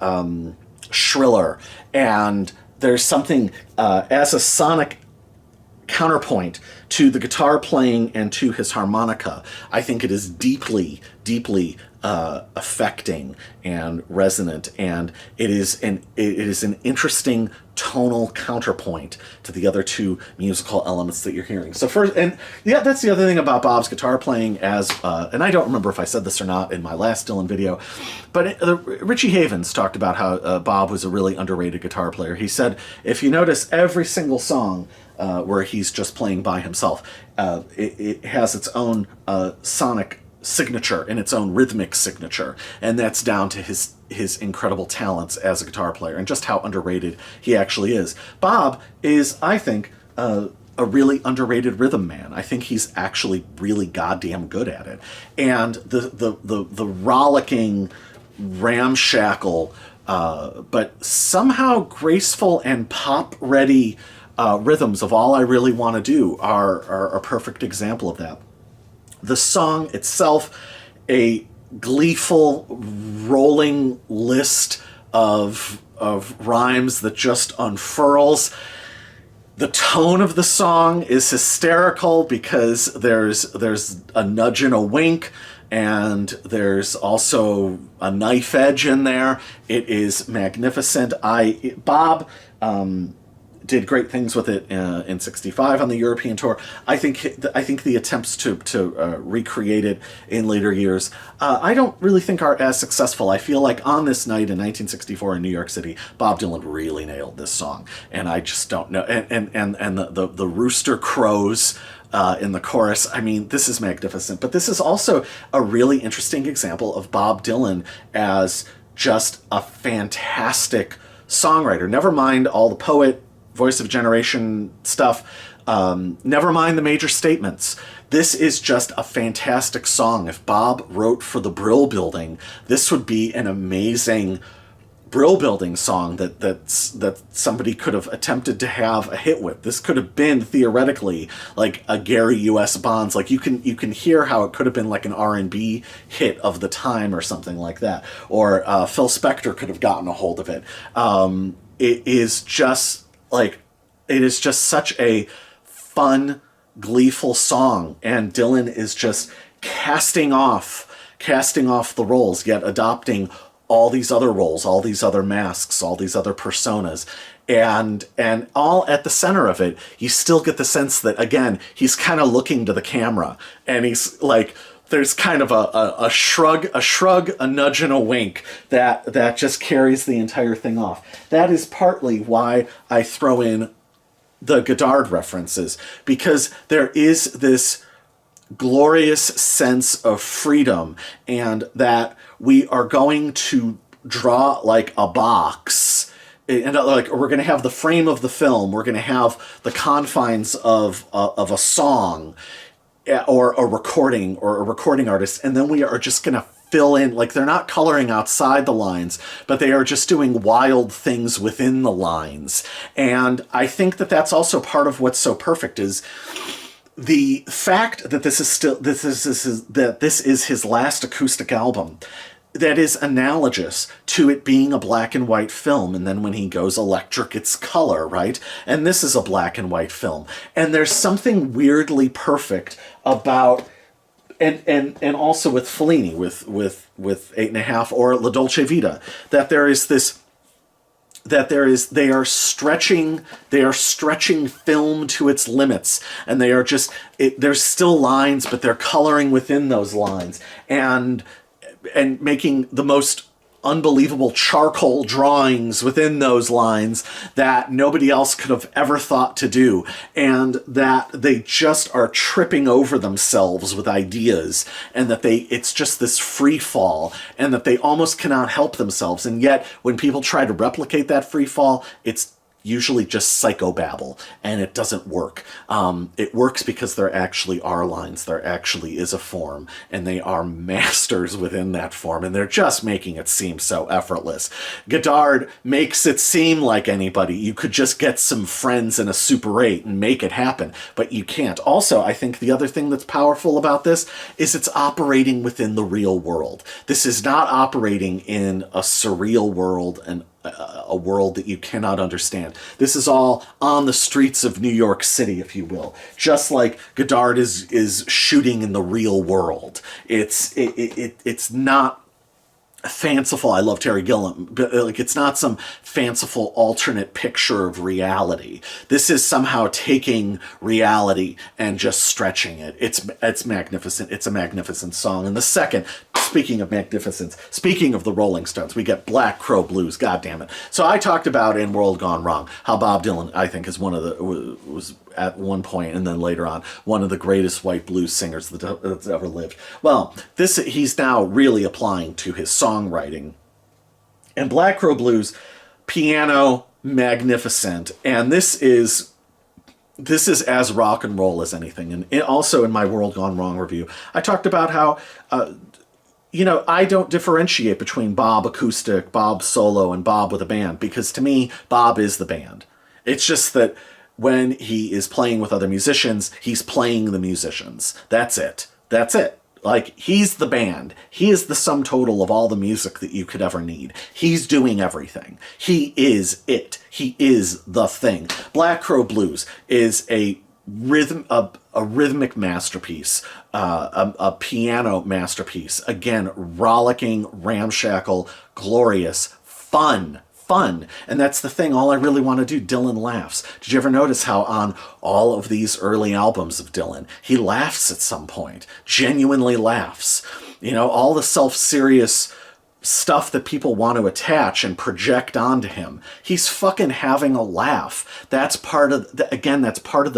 shriller, and there's something as a sonic counterpoint to the guitar playing and to his harmonica. I think it is deeply, deeply affecting and resonant, and it is an interesting tonal counterpoint to the other two musical elements that you're hearing. So first, and yeah, that's the other thing about Bob's guitar playing, as and I don't remember if I said this or not in my last Dylan video, but Richie Havens talked about how Bob was a really underrated guitar player. He said, if you notice every single song where he's just playing by himself, it has its own sonic signature and its own rhythmic signature, and that's down to his incredible talents as a guitar player and just how underrated he actually is. Bob is, I think, a really underrated rhythm man. I think he's actually really goddamn good at it, and the rollicking, ramshackle, but somehow graceful and pop ready rhythms of All I Really Want to Do are a perfect example of that. The song itself, a gleeful, rolling list of rhymes that just unfurls. The tone of the song is hysterical because there's a nudge and a wink, and there's also a knife edge in there. It is magnificent. Bob did great things with it in '65 on the European tour. I think the attempts to recreate it in later years, I don't really think are as successful. I feel like on this night in 1964 in New York City, Bob Dylan really nailed this song, and I just don't know. And the rooster crows in the chorus. I mean, this is magnificent. But this is also a really interesting example of Bob Dylan as just a fantastic songwriter. Never mind all the poet, voice of a generation stuff. Never mind the major statements. This is just a fantastic song. If Bob wrote for the Brill Building, this would be an amazing Brill Building song that somebody could have attempted to have a hit with. This could have been theoretically like a Gary U.S. Bonds. Like you can hear how it could have been like an R&B hit of the time or something like that. Or Phil Spector could have gotten a hold of it. It is just such a fun, gleeful song, and Dylan is just casting off the roles, yet adopting all these other roles, all these other masks, all these other personas, and all at the center of it, you still get the sense that, again, he's kind of looking to the camera, and he's like, there's kind of a shrug, a nudge, and a wink that just carries the entire thing off. That is partly why I throw in the Godard references, because there is this glorious sense of freedom, and that we are going to draw like a box, and like we're going to have the frame of the film, we're going to have the confines of a song or a recording artist, and then we are just going to fill in, like they're not coloring outside the lines, but they are just doing wild things within the lines. And I think that that's also part of what's so perfect, is the fact that this is his last acoustic album, that is analogous to it being a black and white film, and then when he goes electric, it's color, right? And this is a black and white film. And there's something weirdly perfect about, and also with Fellini, with 8.5 or La Dolce Vita, that they are stretching film to its limits, and they are just, there's still lines, but they're coloring within those lines, and making the most unbelievable charcoal drawings within those lines that nobody else could have ever thought to do, and that they just are tripping over themselves with ideas, and that it's just this free fall, and that they almost cannot help themselves. And yet when people try to replicate that free fall, it's usually just psychobabble, and it doesn't work. It works because there actually are lines, there actually is a form, and they are masters within that form, and they're just making it seem so effortless. Godard makes it seem like anybody. You could just get some friends in a Super 8 and make it happen, but you can't. Also, I think the other thing that's powerful about this is it's operating within the real world. This is not operating in a surreal world and a world that you cannot understand. This is all on the streets of New York City, if you will. Just like Godard is shooting in the real world. It's not fanciful. I love Terry Gilliam, but like it's not some fanciful alternate picture of reality. This is somehow taking reality and just stretching it. It's magnificent. It's a magnificent song. And the second, speaking of magnificence, speaking of the Rolling Stones, we get Black Crow Blues. God damn it. So I talked about in World Gone Wrong how Bob Dylan, I think, is was at one point and then later on one of the greatest white blues singers that's ever lived. Well, he's now really applying to his songwriting. And Black Crow Blues, piano, magnificent. And this is as rock and roll as anything. And also in my World Gone Wrong review, I talked about how I don't differentiate between Bob acoustic, Bob solo, and Bob with a band, because to me, Bob is the band. It's just that when he is playing with other musicians, he's playing the musicians. That's it. Like, he's the band. He is the sum total of all the music that you could ever need. He's doing everything. He is it. He is the thing. Black Crow Blues is a rhythmic masterpiece, a piano masterpiece. Again, rollicking, ramshackle, glorious, fun. And that's the thing. All I really want to do, Dylan laughs. Did you ever notice how on all of these early albums of Dylan, he laughs at some point, genuinely laughs? All the self-serious stuff that people want to attach and project onto him, he's fucking having a laugh. That's part of that's part of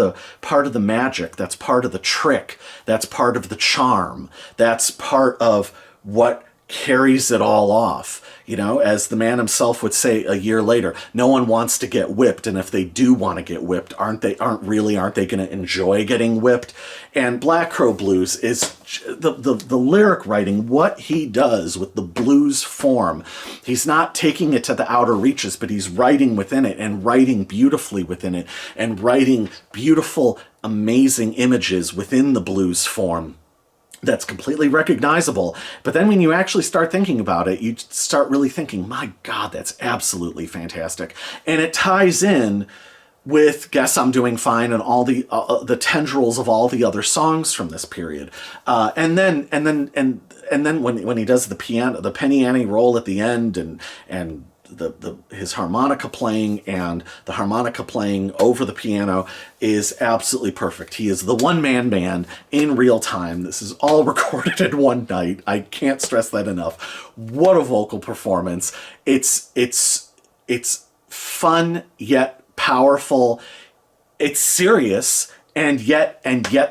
the magic. That's part of the trick. That's part of the charm. That's part of what carries it all off. You know, as the man himself would say a year later, no one wants to get whipped, and if they do want to get whipped, aren't they going to enjoy getting whipped? And Black Crow Blues is the lyric writing, what he does with the blues form. He's not taking it to the outer reaches, but he's writing within it, and writing beautifully within it, and writing beautiful, amazing images within the blues form that's completely recognizable. But then when you actually start thinking about it, you start really thinking, my God, that's absolutely fantastic. And it ties in with Guess I'm Doing Fine and all the tendrils of all the other songs from this period. And then when he does the piano, the Penny Annie roll at the end, and his harmonica playing, and the harmonica playing over the piano is absolutely perfect. He is the one-man band in real time. This is all recorded in one night. I can't stress that enough. What a vocal performance. It's fun yet powerful. It's serious, and yet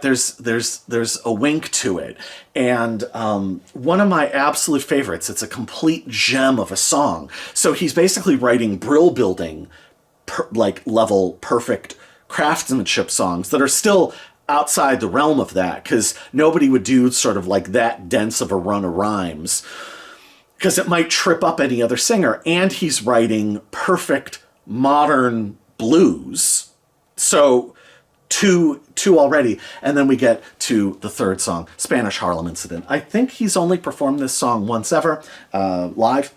there's a wink to it. And one of my absolute favorites, it's a complete gem of a song. So he's basically writing brill building level perfect craftsmanship songs that are still outside the realm of that, because nobody would do sort of like that dense of a run of rhymes, because it might trip up any other singer. And he's writing perfect modern blues. So two already, and then we get to the third song, Spanish Harlem Incident. I think he's only performed this song once ever, live.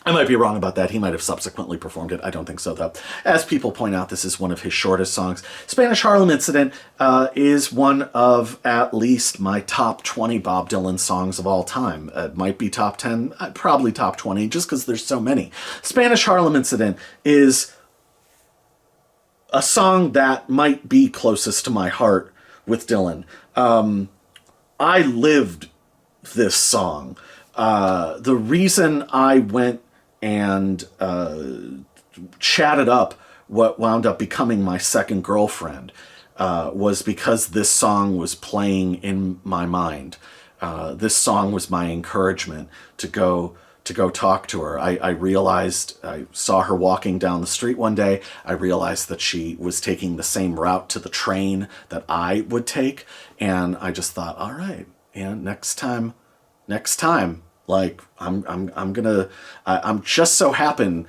I might be wrong about that. He might have subsequently performed it. I don't think so, though. As people point out, this is one of his shortest songs. Spanish Harlem Incident is one of at least my top 20 Bob Dylan songs of all time. It might be top 10, probably top 20, just because there's so many. Spanish Harlem Incident is a song that might be closest to my heart with Dylan. I lived this song. The reason I went and chatted up what wound up becoming my second girlfriend was because this song was playing in my mind. This song was my encouragement to go talk to her. I realized, I saw her walking down the street one day. I realized that she was taking the same route to the train that I would take. And I just thought, all right, next time, like I'm just so happens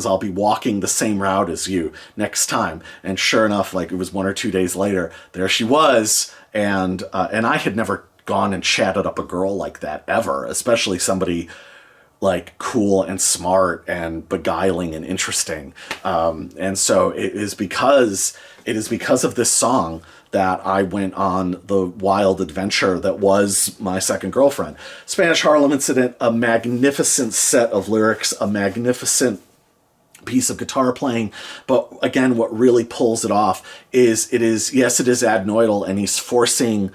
I'll be walking the same route as you next time. And sure enough, like it was 1 or 2 days later, there she was. And I had never gone and chatted up a girl like that ever, especially somebody like cool and smart and beguiling and interesting. And so it is because of this song that I went on the wild adventure that was my second girlfriend. Spanish Harlem Incident, a magnificent set of lyrics, a magnificent piece of guitar playing, but again, what really pulls it off is it is adenoidal, and he's forcing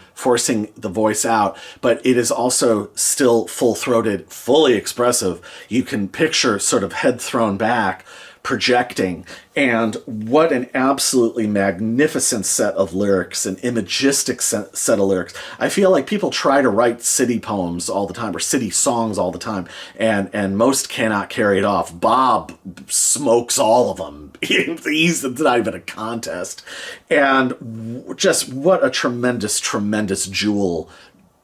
the voice out, but it is also still full-throated, fully expressive. You can picture sort of head thrown back, projecting, and what an absolutely magnificent set of lyrics, an imagistic set of lyrics. I feel like people try to write city poems all the time, or city songs all the time, and most cannot carry it off. Bob smokes all of them. He's not even a contest. And just what a tremendous jewel,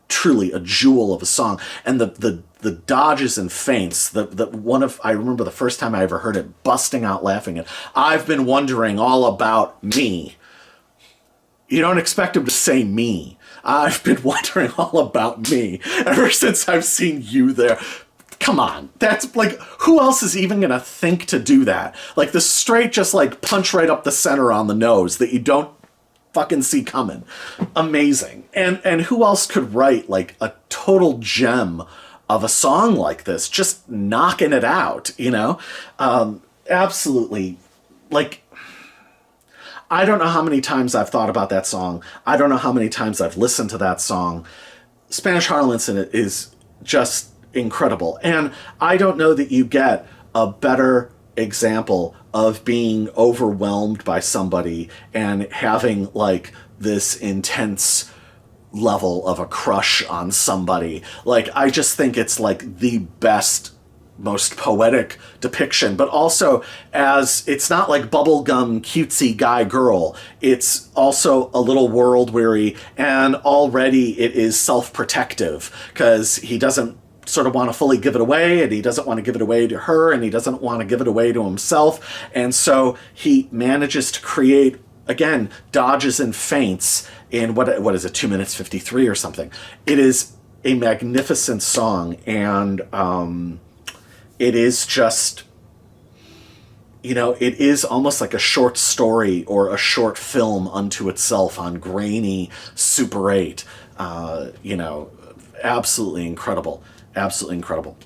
truly a jewel of a song. And the dodges and feints, I remember the first time I ever heard it, busting out laughing at, I've been wondering all about me. You don't expect him to say me. I've been wondering all about me ever since I've seen you there. Come on. That's like, who else is even going to think to do that? Like the straight, just like punch right up the center on the nose that you don't fucking see coming. Amazing. And who else could write like a total gem of a song like this, just knocking it out, absolutely. Like, I don't know how many times I've thought about that song. I don't know how many times I've listened to that song. Spanish Harlem Incident is just incredible. And I don't know that you get a better example of being overwhelmed by somebody and having like this intense level of a crush on somebody. Like, I just think it's like the best, most poetic depiction, but also as it's not like bubblegum cutesy guy girl. It's also a little world weary, and already it is self-protective because he doesn't sort of want to fully give it away, and he doesn't want to give it away to her, and he doesn't want to give it away to himself. And so he manages to create, again, dodges and feints in what is it, 2 minutes 53 or something. It is a magnificent song, and it is just, it is almost like a short story or a short film unto itself on grainy Super 8. Absolutely incredible. Absolutely incredible.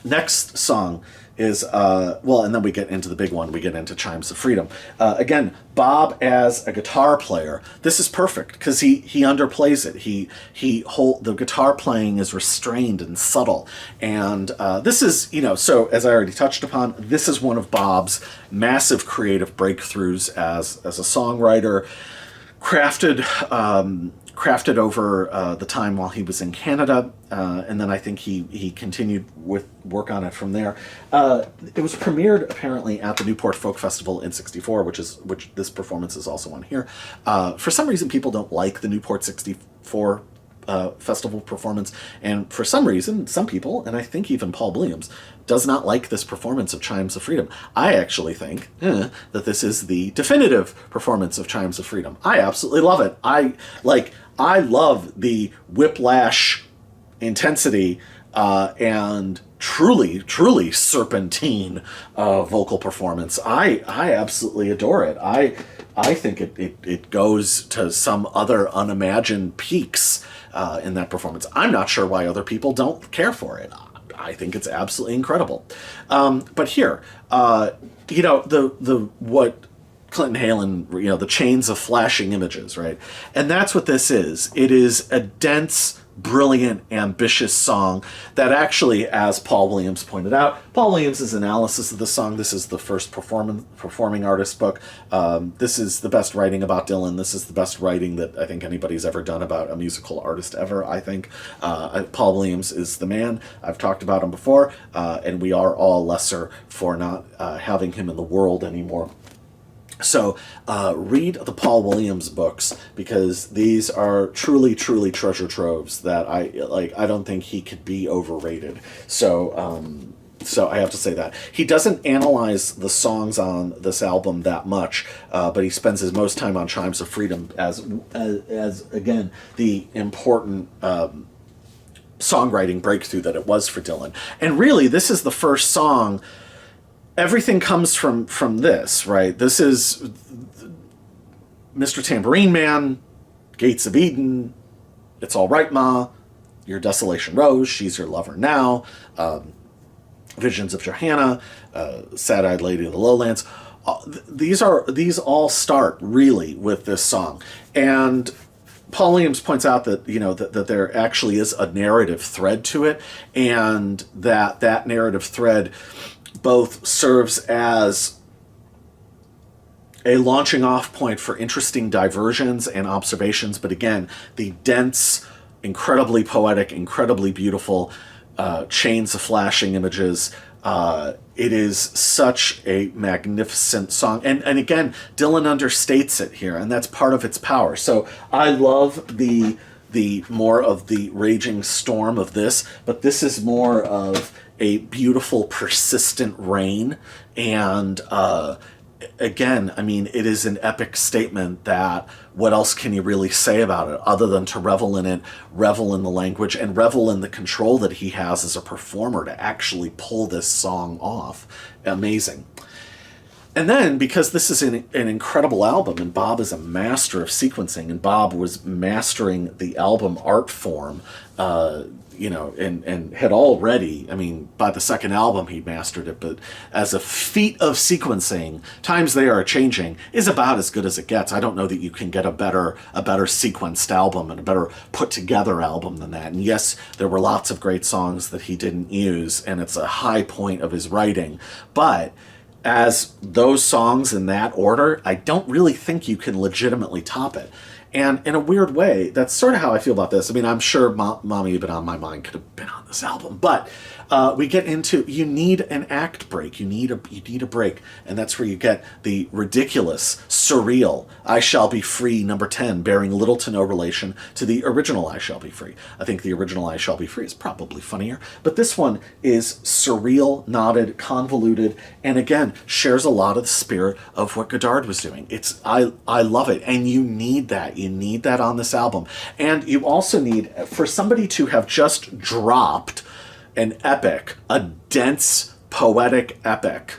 Next song is, and then we get into the big one. We get into Chimes of Freedom. Again, Bob as a guitar player. This is perfect because he underplays it. The guitar playing is restrained and subtle. And this is, so as I already touched upon, this is one of Bob's massive creative breakthroughs as a songwriter, crafted over the time while he was in Canada, and then I think he continued with work on it from there. It was premiered apparently at the Newport Folk Festival in '64, which this performance is also on here. For some reason, people don't like the Newport '64 festival performance, and for some reason, some people, and I think even Paul Williams, does not like this performance of Chimes of Freedom. I actually think that this is the definitive performance of Chimes of Freedom. I absolutely love it. I love the whiplash intensity and truly serpentine vocal performance. I absolutely adore it. I think it goes to some other unimagined peaks in that performance. I'm not sure why other people don't care for it. I think it's absolutely incredible. But here, what Clinton Halen, the chains of flashing images, right? And that's what this is. It is a dense, brilliant, ambitious song that actually, as Paul Williams pointed out, Paul Williams' analysis of the song, this is the first performing artist book. This is the best writing about Dylan. This is the best writing that I think anybody's ever done about a musical artist ever, I think. Paul Williams is the man. I've talked about him before, and we are all lesser for not having him in the world anymore. So read the Paul Williams books, because these are truly treasure troves that I don't think he could be overrated. So I have to say that. He doesn't analyze the songs on this album that much, but he spends his most time on Chimes of Freedom as again, the important songwriting breakthrough that it was for Dylan. And really, this is the first song. Everything comes from this, right? This is Mr. Tambourine Man, Gates of Eden, It's All Right Ma, Your Desolation Rose, She's Your Lover Now, Visions of Johanna, Sad-Eyed Lady of the Lowlands. These all start really with this song. And Paul Williams points out that that there actually is a narrative thread to it, and that narrative thread both serves as a launching off point for interesting diversions and observations, but again, the dense, incredibly poetic, incredibly beautiful chains of flashing images. It is such a magnificent song. And again, Dylan understates it here, and that's part of its power. So I love the more of the raging storm of this, but this is more of a beautiful, persistent rain. And again, I mean, it is an epic statement that what else can you really say about it other than to revel in it, revel in the language, and revel in the control that he has as a performer to actually pull this song off. Amazing. And then, because this is an incredible album, and Bob is a master of sequencing, and Bob was mastering the album art form, and had already, I mean, by the second album he mastered it, but as a feat of sequencing, Times They Are Changing is about as good as it gets. I don't know that you can get a better sequenced album and a better put together album than that. And yes, there were lots of great songs that he didn't use, and it's a high point of his writing, but as those songs in that order, I don't really think you can legitimately top it. And in a weird way, that's sort of how I feel about this. I mean, I'm sure Mommy You've Been on My Mind could have been on this album, but we get into, you need an act break. You need a break, and that's where you get the ridiculous, surreal I Shall Be Free number 10, bearing little to no relation to the original I Shall Be Free. I think the original I Shall Be Free is probably funnier, but this one is surreal, knotted, convoluted, and again, shares a lot of the spirit of what Godard was doing. I love it, and you need that. You need that on this album. And you also need, for somebody to have just dropped an epic, a dense, poetic epic,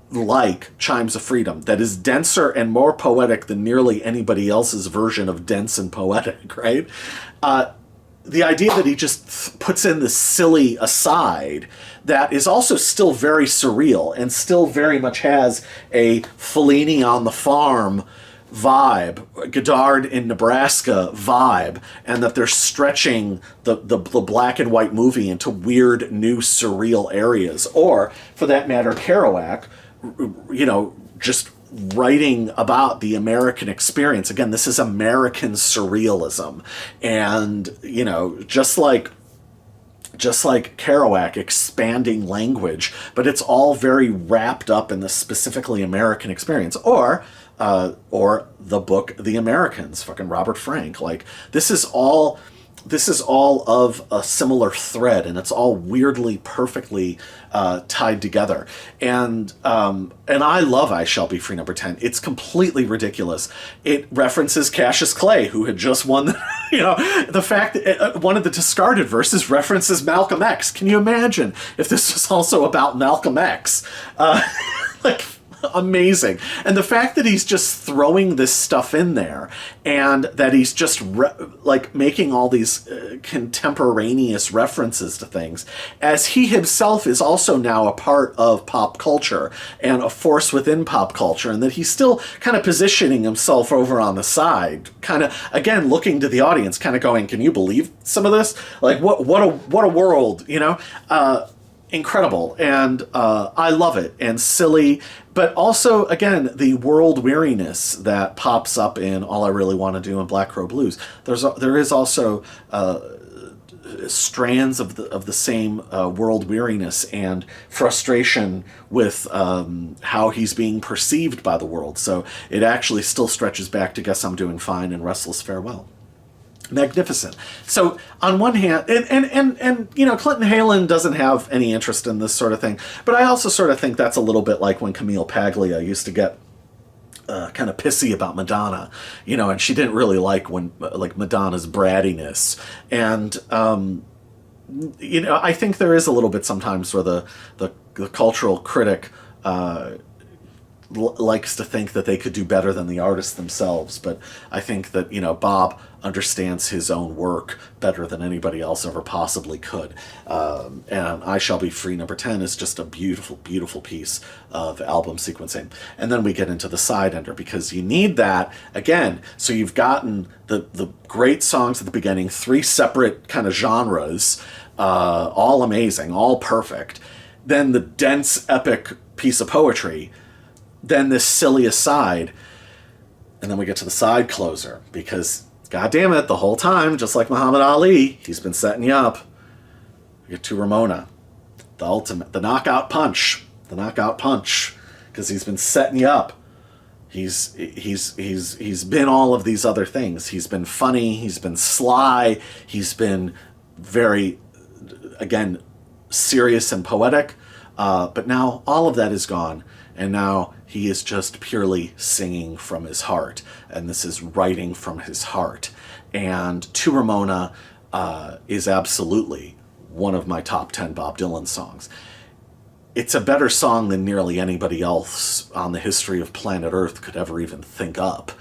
like Chimes of Freedom, that is denser and more poetic than nearly anybody else's version of dense and poetic, right? The idea that he just puts in this silly aside that is also still very surreal and still very much has a Fellini on the farm vibe, Godard in Nebraska vibe, and that they're stretching the black and white movie into weird new surreal areas. Or, for that matter, Kerouac, just writing about the American experience. Again, this is American surrealism. And, just like Kerouac, expanding language, but it's all very wrapped up in the specifically American experience. Or the book The Americans, fucking Robert Frank. Like, this is all of a similar thread, and it's all weirdly, perfectly tied together. And I love I Shall Be Free number 10. It's completely ridiculous. It references Cassius Clay, who had just won the fact that one of the discarded verses references Malcolm X. Can you imagine if this was also about Malcolm X? Amazing. And the fact that he's just throwing this stuff in there, and that he's just making all these contemporaneous references to things, as he himself is also now a part of pop culture and a force within pop culture, and that he's still kind of positioning himself over on the side, kind of, again, looking to the audience, kind of going, can you believe some of this? Like, what a world, incredible. And I love it. And silly, but also, again, the world weariness that pops up in All I Really Want to Do in Black Crow Blues. There is also strands of the same world weariness and frustration with how he's being perceived by the world. So it actually still stretches back to Guess I'm Doing Fine and Restless Farewell. Magnificent. So on one hand, and Clinton Halen doesn't have any interest in this sort of thing, but I also sort of think that's a little bit like when Camille Paglia used to get kind of pissy about Madonna, and she didn't really like Madonna's brattiness. And I think there is a little bit sometimes where the cultural critic likes to think that they could do better than the artists themselves. But I think that, Bob understands his own work better than anybody else ever possibly could. And I Shall Be Free number 10 is just a beautiful, beautiful piece of album sequencing. And then we get into the side ender, because you need that again. So you've gotten the great songs at the beginning, 3 separate kind of genres, all amazing, all perfect. Then the dense, epic piece of poetry, then this silly aside, and then we get to the side closer, because, God damn it, the whole time, just like Muhammad Ali, he's been setting you up. We get to Ramona, the ultimate, the knockout punch, because he's been setting you up. He's been all of these other things. He's been funny, he's been sly, he's been very, again, serious and poetic, but now all of that is gone, and now he is just purely singing from his heart, and this is writing from his heart. And To Ramona is absolutely one of my top 10 Bob Dylan songs. It's a better song than nearly anybody else on the history of planet Earth could ever even think up.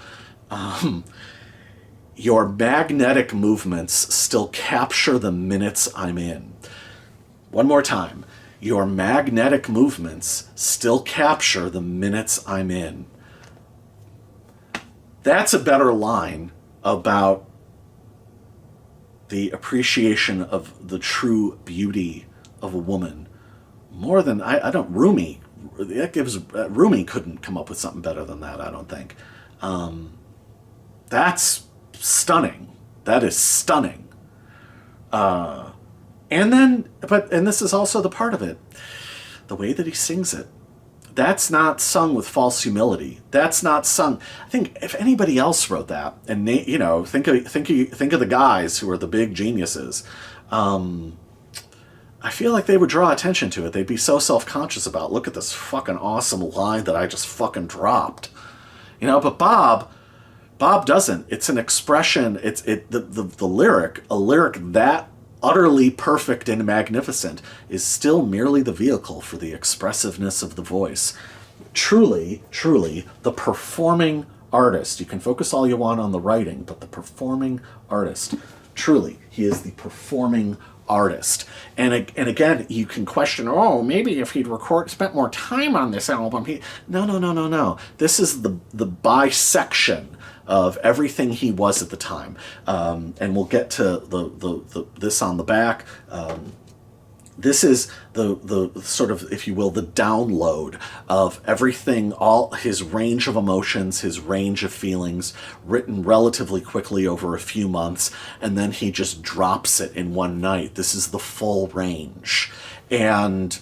Your magnetic movements still capture the minutes I'm in. One more time. Your magnetic movements still capture the minutes I'm in. That's a better line about the appreciation of the true beauty of a woman. More than, Rumi couldn't come up with something better than that, I don't think. That's stunning. That is stunning. And then, and this is also the part of it, the way that he sings it. That's not sung with false humility. That's not sung. I think if anybody else wrote that, and you know, think of the guys who are the big geniuses. I feel like they would draw attention to it. They'd be so self-conscious about, look at this fucking awesome line that I just fucking dropped, you know. But Bob doesn't. It's an expression. The lyric, a lyric that utterly perfect and magnificent, is still merely the vehicle for the expressiveness of the voice. Truly, truly, the performing artist. You can focus all you want on the writing, but the performing artist, truly, he is the performing artist. And again, you can question, oh, maybe if he'd spent more time on this album, no. This is the bisection of everything he was at the time. And we'll get to this on the back. This is the sort of, if you will, the download of everything, all his range of emotions, his range of feelings, written relatively quickly over a few months, and then he just drops it in one night. This is the full range. And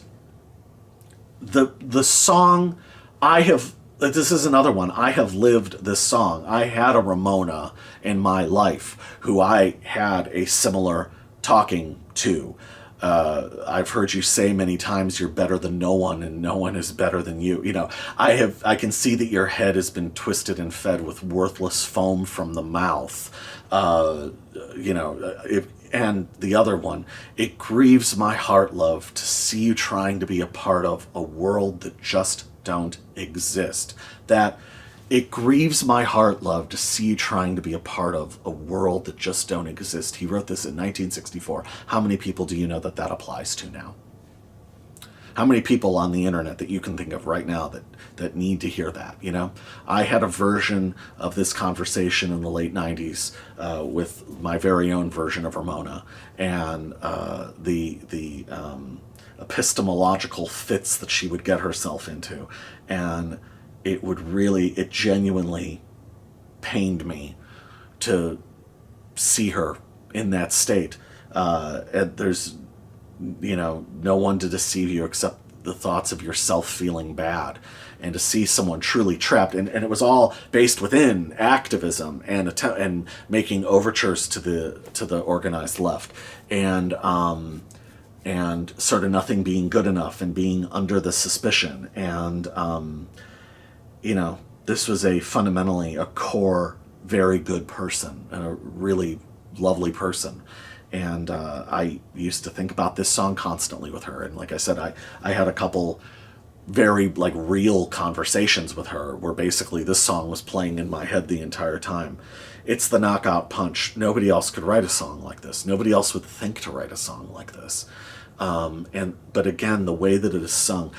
the song, this is another one. I have lived this song. I had a Ramona in my life who I had a similar talking to. I've heard you say many times you're better than no one and no one is better than you. You know, I can see that your head has been twisted and fed with worthless foam from the mouth. You know, and the other one, it grieves my heart, love, to see you trying to be a part of a world that just don't exist. That it grieves my heart, love, to see you trying to be a part of a world that just don't exist. He wrote this in 1964. How many people do you know that applies to now? How many people on the internet that you can think of right now that need to hear that, you know? I had a version of this conversation in the late 90s with my very own version of Ramona, and the epistemological fits that she would get herself into. And it genuinely pained me to see her in that state. And there's, you know, no one to deceive you except the thoughts of yourself feeling bad. And to see someone truly trapped, and it was all based within activism and making overtures to the organized left, and sort of nothing being good enough and being under the suspicion. And you know, this was fundamentally a core, very good person and a really lovely person. And I used to think about this song constantly with her. And like I said, I had a couple very real conversations with her where basically this song was playing in my head the entire time. It's the knockout punch. Nobody else could write a song like this. Nobody else would think to write a song like this. But again, the way that it is sung,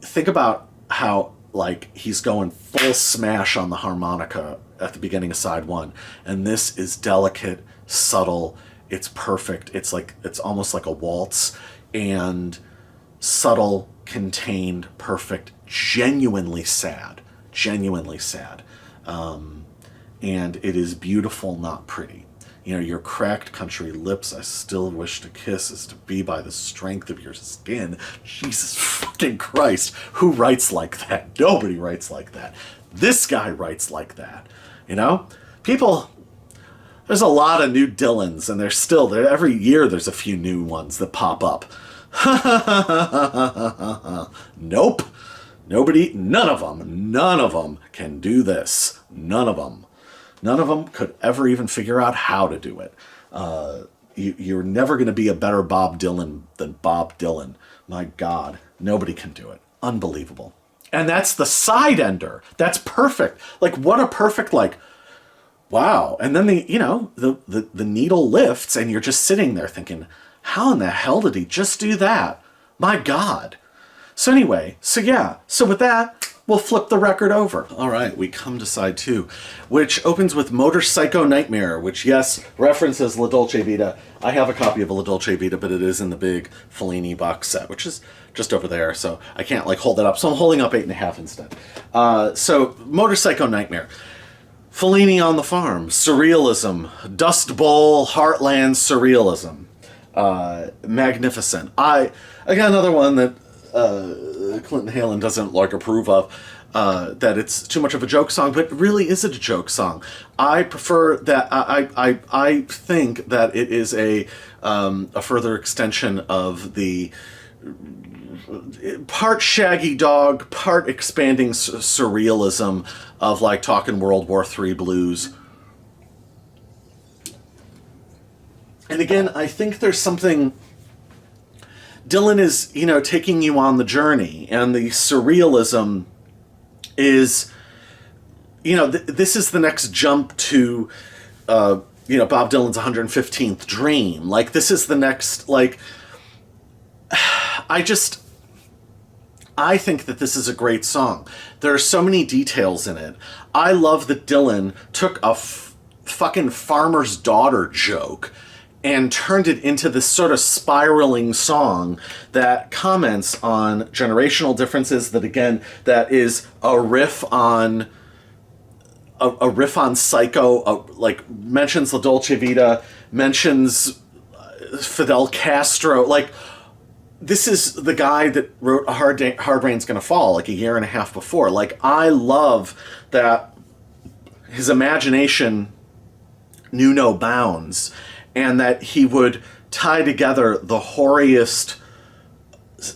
think about how he's going full smash on the harmonica at the beginning of side one, and this is delicate, subtle, it's perfect, it's almost like a waltz, and subtle, contained, perfect, genuinely sad, and it is beautiful, not pretty. You know, your cracked country lips I still wish to kiss is to be by the strength of your skin. Jesus fucking Christ. Who writes like that? Nobody writes like that. This guy writes like that. You know? People, there's a lot of new Dylans, and there's still, every year there's a few new ones that pop up. Nope. None of them can do this. None of them. None of them could ever even figure out how to do it. You're never going to be a better Bob Dylan than Bob Dylan. My God, nobody can do it. Unbelievable. And that's the side ender. That's perfect. What a perfect, wow. And then the needle lifts and you're just sitting there thinking, how in the hell did he just do that? My God. So anyway, so with that, we'll flip the record over. All right, we come to side two, which opens with Motorpsycho Nightmare, which, yes, references La Dolce Vita. I have a copy of a La Dolce Vita, but it is in the big Fellini box set, which is just over there, so I can't, hold it up. So I'm holding up 8.5 instead. So Motorpsycho Nightmare. Fellini on the Farm, surrealism, Dust Bowl, Heartland surrealism, magnificent. Again, another one that Clinton Halen doesn't like approve of. That it's too much of a joke song, but really is it a joke song? I prefer that. I think that it is a further extension of the part Shaggy Dog, part expanding surrealism of like talking World War III blues. And again, I think there's something. Dylan is, taking you on the journey, and the surrealism is, this is the next jump to, Bob Dylan's 115th Dream. Like, this is the next, like, I think that this is a great song. There are so many details in it. I love that Dylan took a fucking farmer's daughter joke and turned it into this sort of spiraling song that comments on generational differences, that is a riff on Psycho, like mentions La Dolce Vita, mentions Fidel Castro. Like, this is the guy that wrote A Hard Rain's Gonna Fall like a year and a half before. Like, I love that his imagination knew no bounds, and that he would tie together the hoariest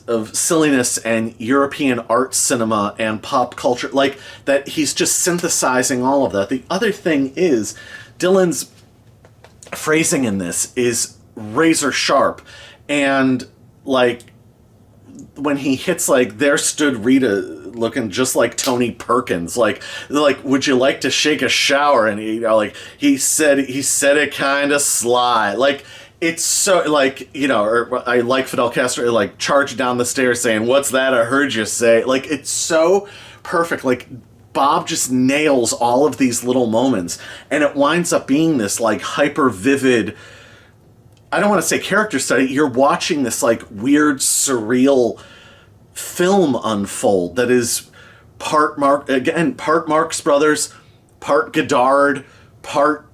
of silliness and European art cinema and pop culture, like that he's just synthesizing all of that. The other thing is, Dylan's phrasing in this is razor sharp, and like when he hits like "There stood Rita looking just like Tony Perkins," like would you like to shake a shower? And he said it kind of sly, like it's so like, or I like Fidel Castro, like charged down the stairs saying, "What's that I heard you say?" Like, it's so perfect. Like, Bob just nails all of these little moments, and it winds up being this like hyper vivid, I don't want to say character study. You're watching this like weird, surreal film unfold that is part Marx Brothers, part Godard, part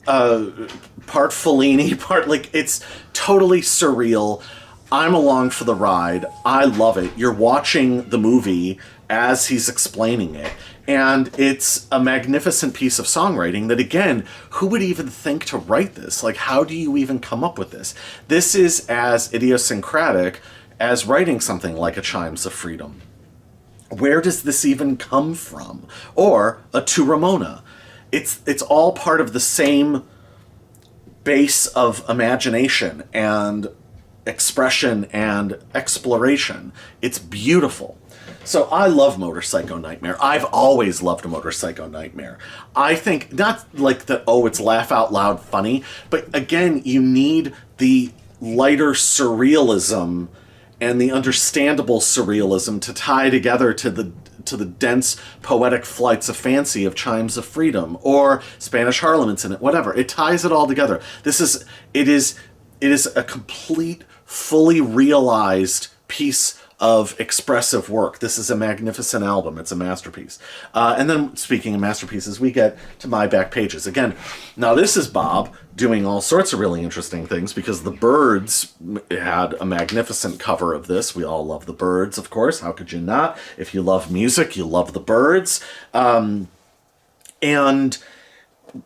Fellini, part, like, it's totally surreal. I'm along for the ride. I love it. You're watching the movie as he's explaining it. And it's a magnificent piece of songwriting that, again, who would even think to write this? Like, how do you even come up with this? This is as idiosyncratic as writing something like a Chimes of Freedom. Where does this even come from? Or a To Ramona. It's all part of the same base of imagination and expression and exploration. It's beautiful. So I love Motorcycle Nightmare. I've always loved Motorcycle Nightmare. I think, not like the, it's laugh out loud funny, but again, you need the lighter surrealism and the understandable surrealism to tie together to the dense poetic flights of fancy of Chimes of Freedom or Spanish Harlem Incident, whatever. It ties it all together. It is a complete, fully realized piece of expressive work. This is a magnificent album. It's a masterpiece. And then, speaking of masterpieces, we get to My Back Pages. Again, now this is Bob doing all sorts of really interesting things, because the Byrds had a magnificent cover of this. We all love the Byrds, of course. How could you not? If you love music, you love the Byrds. And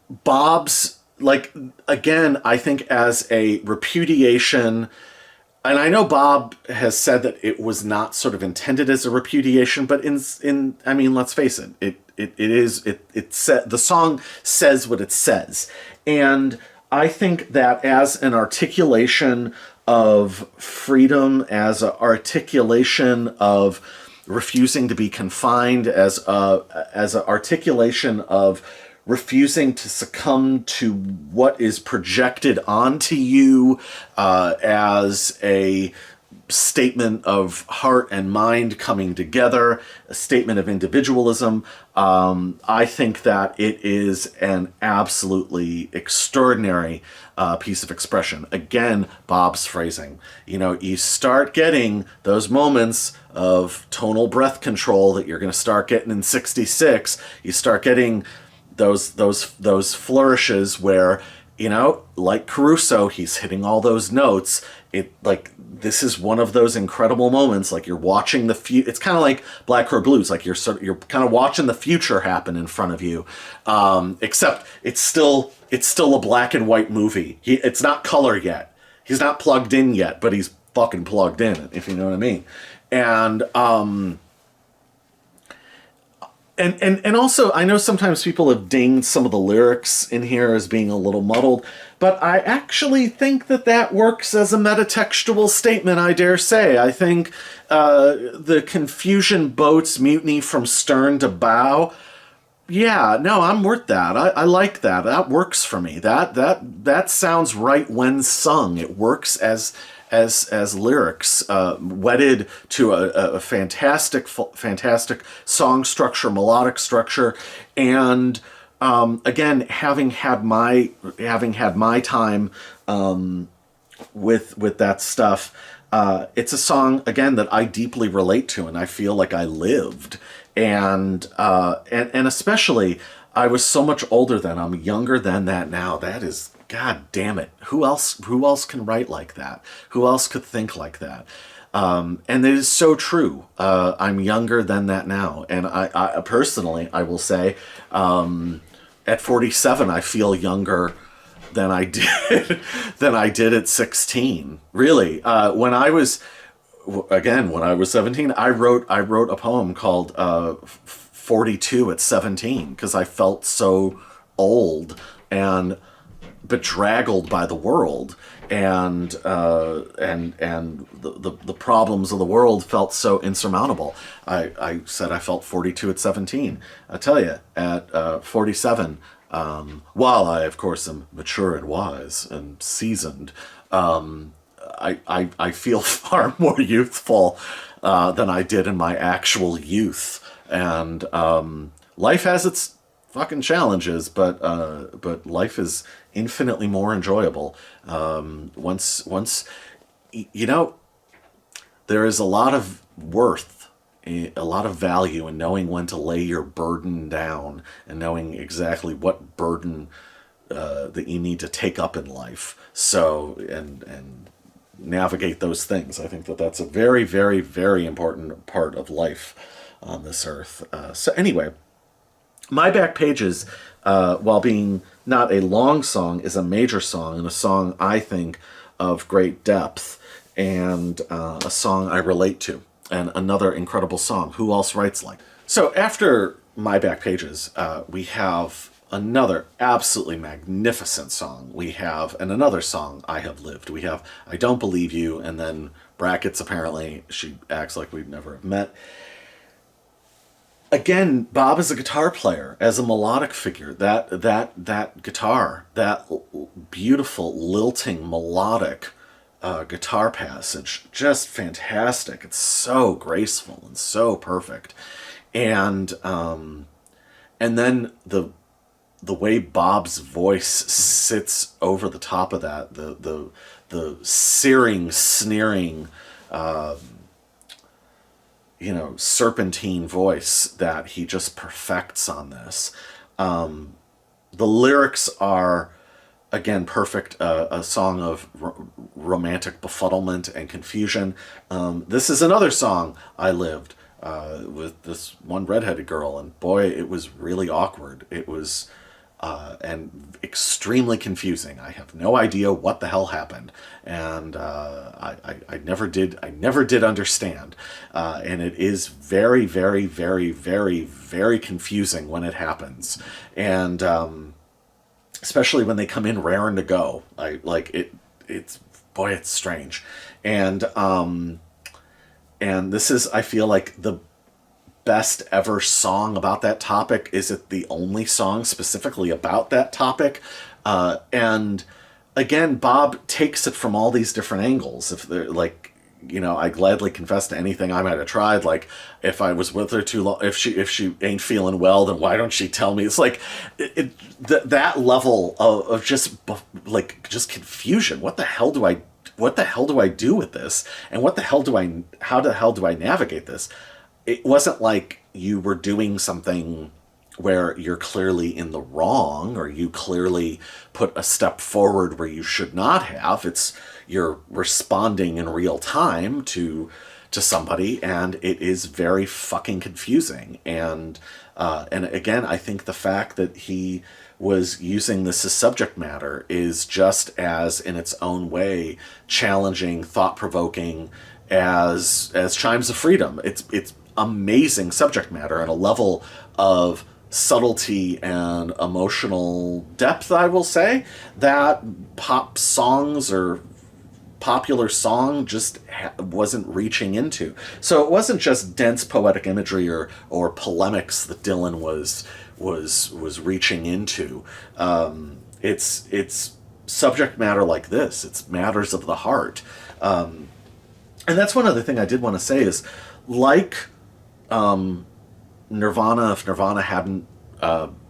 Bob's, like, again, I think as a repudiation. And I know Bob has said that it was not sort of intended as a repudiation, but I mean, let's face it, the song says what it says. And I think that as an articulation of freedom, as an articulation of refusing to be confined, as an articulation of refusing to succumb to what is projected onto you, as a statement of heart and mind coming together, a statement of individualism. I think that it is an absolutely extraordinary piece of expression. Again, Bob's phrasing. You start getting those moments of tonal breath control that you're going to start getting in 66. You start getting those flourishes where, you know, like Caruso, he's hitting all those notes. It like this is one of those incredible moments. Like you're watching it's kind of like Black Crow Blues. Like you're kind of watching the future happen in front of you. Except it's still a black and white movie. It's not color yet. He's not plugged in yet, but he's fucking plugged in, if you know what I mean. And and also, I know sometimes people have dinged some of the lyrics in here as being a little muddled, but I actually think that works as a metatextual statement, I dare say. I think the confusion boats mutiny from stern to bow. Yeah, no, I'm worth that. I like that. That works for me. That sounds right when sung. It works as lyrics, wedded to a fantastic song structure, melodic structure, and again, having had my time with that stuff, it's a song again that I deeply relate to, and I feel like I lived, and especially I was so much older then. I'm younger than that now. That is. God damn it. Who else can write like that? Who else could think like that? And it is so true. I'm younger than that now. And I personally, I will say, at 47, I feel younger than I did, at 16. Really. When I was 17, I wrote a poem called 42 at 17 because I felt so old and bedraggled by the world, and the problems of the world felt so insurmountable. I said I felt 42 at 17. I tell you, at 47, while I of course am mature and wise and seasoned, I feel far more youthful than I did in my actual youth, and life has its fucking challenges, but life is infinitely more enjoyable. Once you know, there is a lot of worth, a lot of value in knowing when to lay your burden down and knowing exactly what burden that you need to take up in life. So and navigate those things. I think that's a very, very, very important part of life on this earth. So anyway. My Back Pages, while being not a long song, is a major song, and a song I think of great depth, and a song I relate to, and another incredible song. Who else writes like? So after My Back Pages, we have another absolutely magnificent song. We have another song, I Have Lived. We have I Don't Believe You, and then brackets, apparently, She Acts Like We'd Never Have Met. Again, Bob is a guitar player, as a melodic figure. That guitar, that beautiful, lilting, melodic guitar passage, just fantastic. It's so graceful and so perfect. And then the way Bob's voice sits over the top of that, the searing, sneering, serpentine voice that he just perfects on this. The lyrics are, again, perfect. A song of romantic befuddlement and confusion. This is another song I lived with this one redheaded girl, and boy, it was really awkward. It was and extremely confusing. I have no idea what the hell happened, and I never did understand. And it is very, very, very, very, very confusing when it happens, and especially when they come in raring to go. It's strange, and this is, I feel like, the best ever song about that topic. Is it the only song specifically about that topic? And again, Bob takes it from all these different angles. If they're I gladly confess to anything I might have tried. Like, if I was with her too long, if she ain't feeling well, then why don't she tell me? It's like that level of just confusion. What the hell do I do with this? And how the hell do I navigate this? It wasn't like you were doing something where you're clearly in the wrong, or you clearly put a step forward where you should not have. It's you're responding in real time to somebody, and it is very fucking confusing. And again, I think the fact that he was using this as subject matter is just as, in its own way, challenging, thought-provoking as Chimes of Freedom. It's amazing subject matter and a level of subtlety and emotional depth, I will say, that pop songs or popular song just wasn't reaching into. So it wasn't just dense poetic imagery or polemics that Dylan was reaching into. It's subject matter like this. It's matters of the heart. And that's one other thing I did want to say is, like Nirvana, if Nirvana hadn't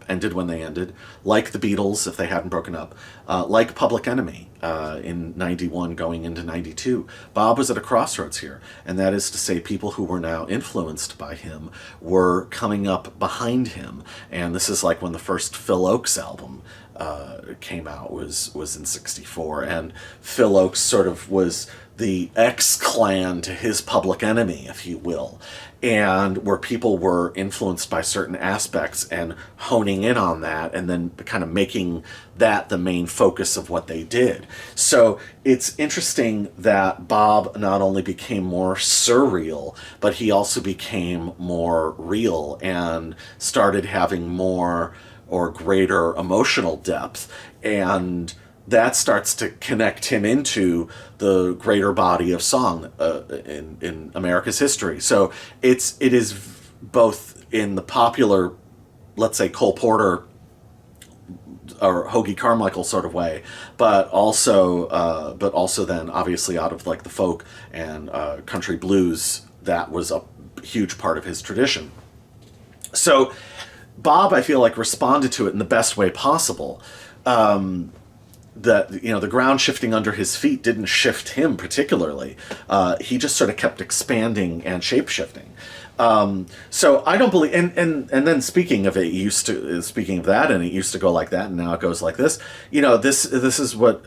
ended when they ended, like the Beatles if they hadn't broken up, like Public Enemy in 91 going into 92, Bob was at a crossroads here. And that is to say, people who were now influenced by him were coming up behind him. And this is like when the first Phil Oakes album came out, was in 64. And Phil Oakes sort of was the X-Clan to his Public Enemy, if you will, and where people were influenced by certain aspects and honing in on that and then kind of making that the main focus of what they did. So it's interesting that Bob not only became more surreal, but he also became more real and started having more or greater emotional depth, and that starts to connect him into the greater body of song in America's history. So it is both in the popular, let's say, Cole Porter or Hoagie Carmichael sort of way, but also then obviously out of like the folk and country blues, that was a huge part of his tradition. So Bob, I feel like, responded to it in the best way possible. The ground shifting under his feet didn't shift him particularly. He just sort of kept expanding and shape shifting. So I don't believe, and then speaking of that, and it used to go like that, and now it goes like this. This is what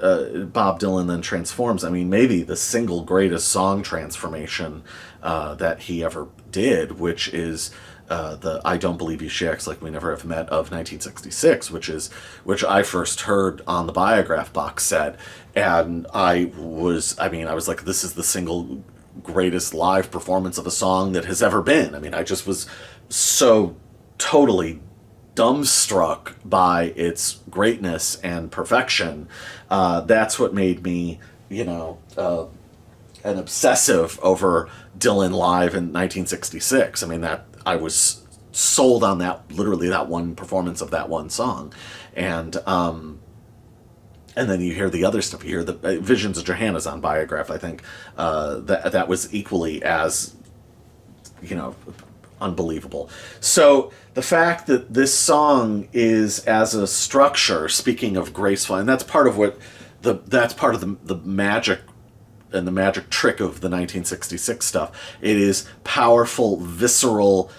Bob Dylan then transforms. I mean, maybe the single greatest song transformation that he ever did, which is the "I Don't Believe You She Acts Like We Never Have Met" of 1966, which I first heard on the Biograph box set, and I was like, this is the single greatest live performance of a song that has ever been. I mean, I just was so totally dumbstruck by its greatness and perfection. That's what made me, an obsessive over Dylan live in 1966. I mean, that I was sold on that, literally that one performance of that one song. And then you hear the other stuff. You hear the Visions of Johanna's on Biograph, I think. That was equally as, unbelievable. So the fact that this song is, as a structure, speaking of graceful, and that's part of the magic and the magic trick of the 1966 stuff. It is powerful, visceral,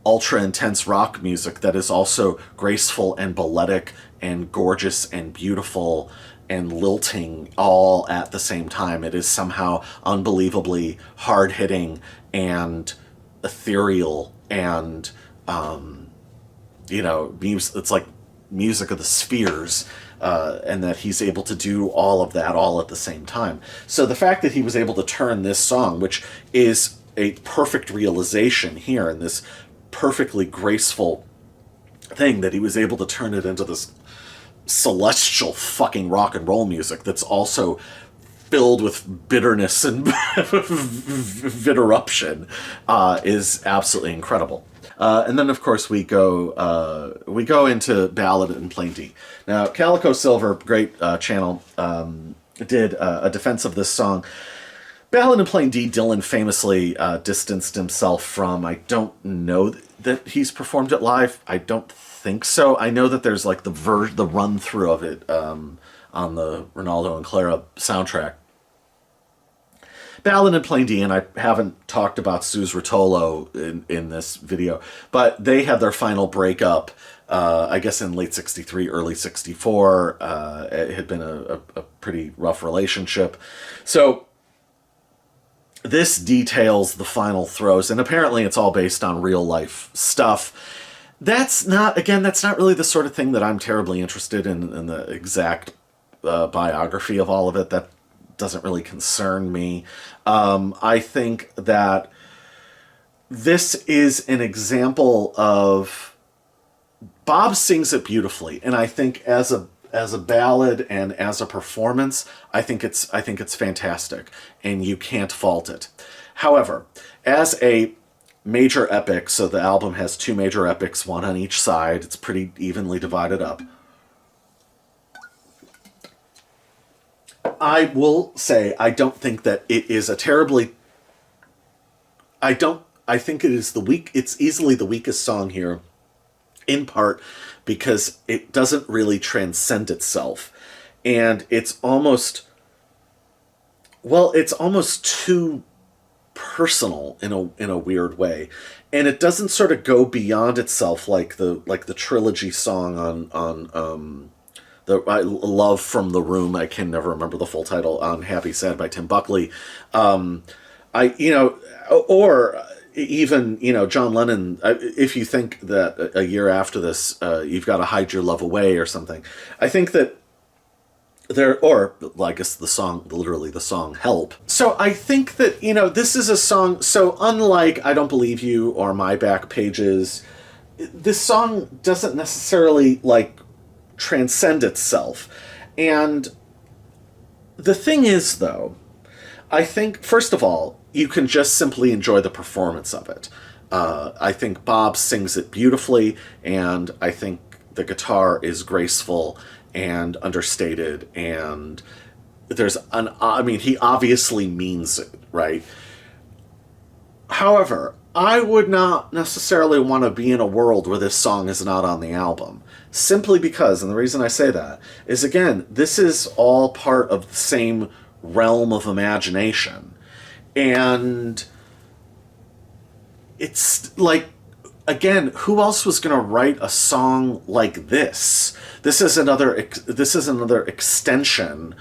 ultra-intense rock music that is also graceful and balletic and gorgeous and beautiful and lilting all at the same time. It is somehow unbelievably hard-hitting and ethereal and, it's like music of the spheres. And that he's able to do all of that all at the same time. So the fact that he was able to turn this song, which is a perfect realization here in this perfectly graceful thing, that he was able to turn it into this celestial fucking rock and roll music that's also filled with bitterness and viterruption, is absolutely incredible. And then, of course, we go into Ballad in Plain D. Now, Calico Silver, great channel, did a defense of this song. Ballad in Plain D, Dylan famously distanced himself from. I don't know that he's performed it live. I don't think so. I know that there's like the run-through of it on the Ronaldo and Clara soundtrack. Ballad in Plain D, and I haven't talked about Suze Rotolo in this video, but they had their final breakup, I guess in late 63, early 64. It had been a pretty rough relationship. So this details the final throes, and apparently it's all based on real life stuff. That's not really the sort of thing that I'm terribly interested in the exact biography of all of it. That doesn't really concern me. I think that this is an example of Bob sings it beautifully, and I think as a ballad and as a performance, I think it's fantastic, and you can't fault it. However, as a major epic, so the album has two major epics, one on each side. It's pretty evenly divided up. I will say I don't think that it is a terribly... I think it is it's easily the weakest song here, in part because it doesn't really transcend itself. And it's almost too personal in a weird way, and it doesn't sort of go beyond itself like the trilogy song on the Love from the Room. I can never remember the full title, on Happy Sad by Tim Buckley. Or even John Lennon. If you think that a year after this, You've Got to Hide Your Love Away or something, I think that I guess the song Help. So I think that, this is a song, so unlike I Don't Believe You or My Back Pages, this song doesn't necessarily, transcend itself. And the thing is, though, I think, first of all, you can just simply enjoy the performance of it. I think Bob sings it beautifully, and I think the guitar is graceful and understated, and he obviously means it, right? However, I would not necessarily want to be in a world where this song is not on the album, simply because, and the reason I say that is, again, this is all part of the same realm of imagination, and it's like, again, who else was going to write a song like this? This is another extension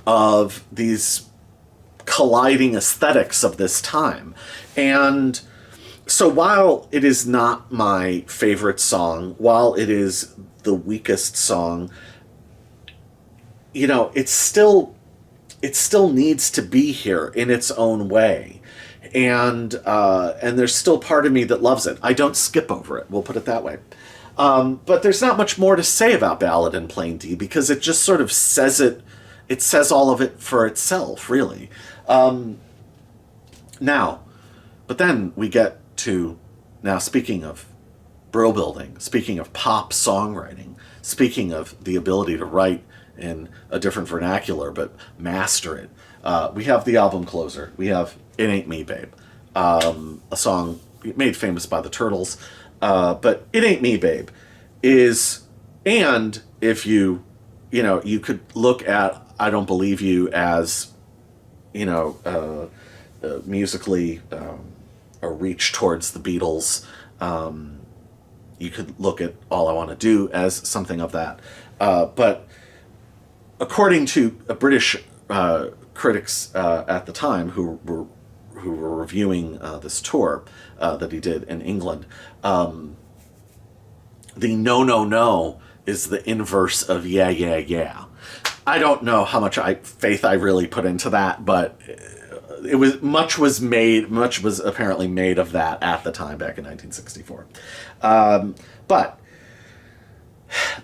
of these colliding aesthetics of this time. And so while it is not my favorite song, while it is the weakest song, it still needs to be here in its own way. And there's still part of me that loves it. I don't skip over it, we'll put it that way. But there's not much more to say about Ballad in Plain D, because it just sort of says all of it for itself, really. But then we get to, now speaking of bro building, speaking of pop songwriting, speaking of the ability to write in a different vernacular but master it, we have the album closer. We have It Ain't Me, Babe, a song made famous by the Turtles. But It Ain't Me, Babe is, and if you could look at I Don't Believe You as, musically a reach towards the Beatles. You could look at All I Want to Do as something of that. But according to British critics at the time who were reviewing this tour that he did in England, the No No No is the inverse of Yeah Yeah Yeah. I don't know how much faith I really put into that, but much was apparently made of that at the time, back in 1964. But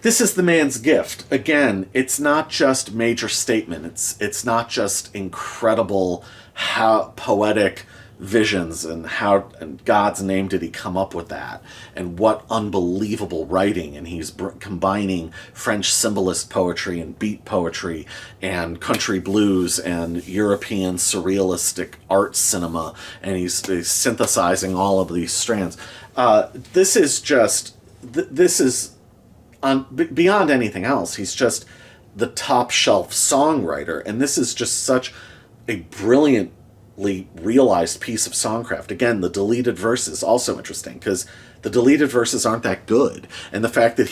this is the man's gift. Again, it's not just major statement. It's not just incredible poetic visions and how in God's name did he come up with that, and what unbelievable writing. And he's combining French symbolist poetry and beat poetry and country blues and European surrealistic art cinema, and he's synthesizing all of these strands. This is beyond anything else. He's just the top shelf songwriter, and this is just such a brilliant perfectly realized piece of songcraft. Again, the deleted verses also interesting because the deleted verses aren't that good, and the fact that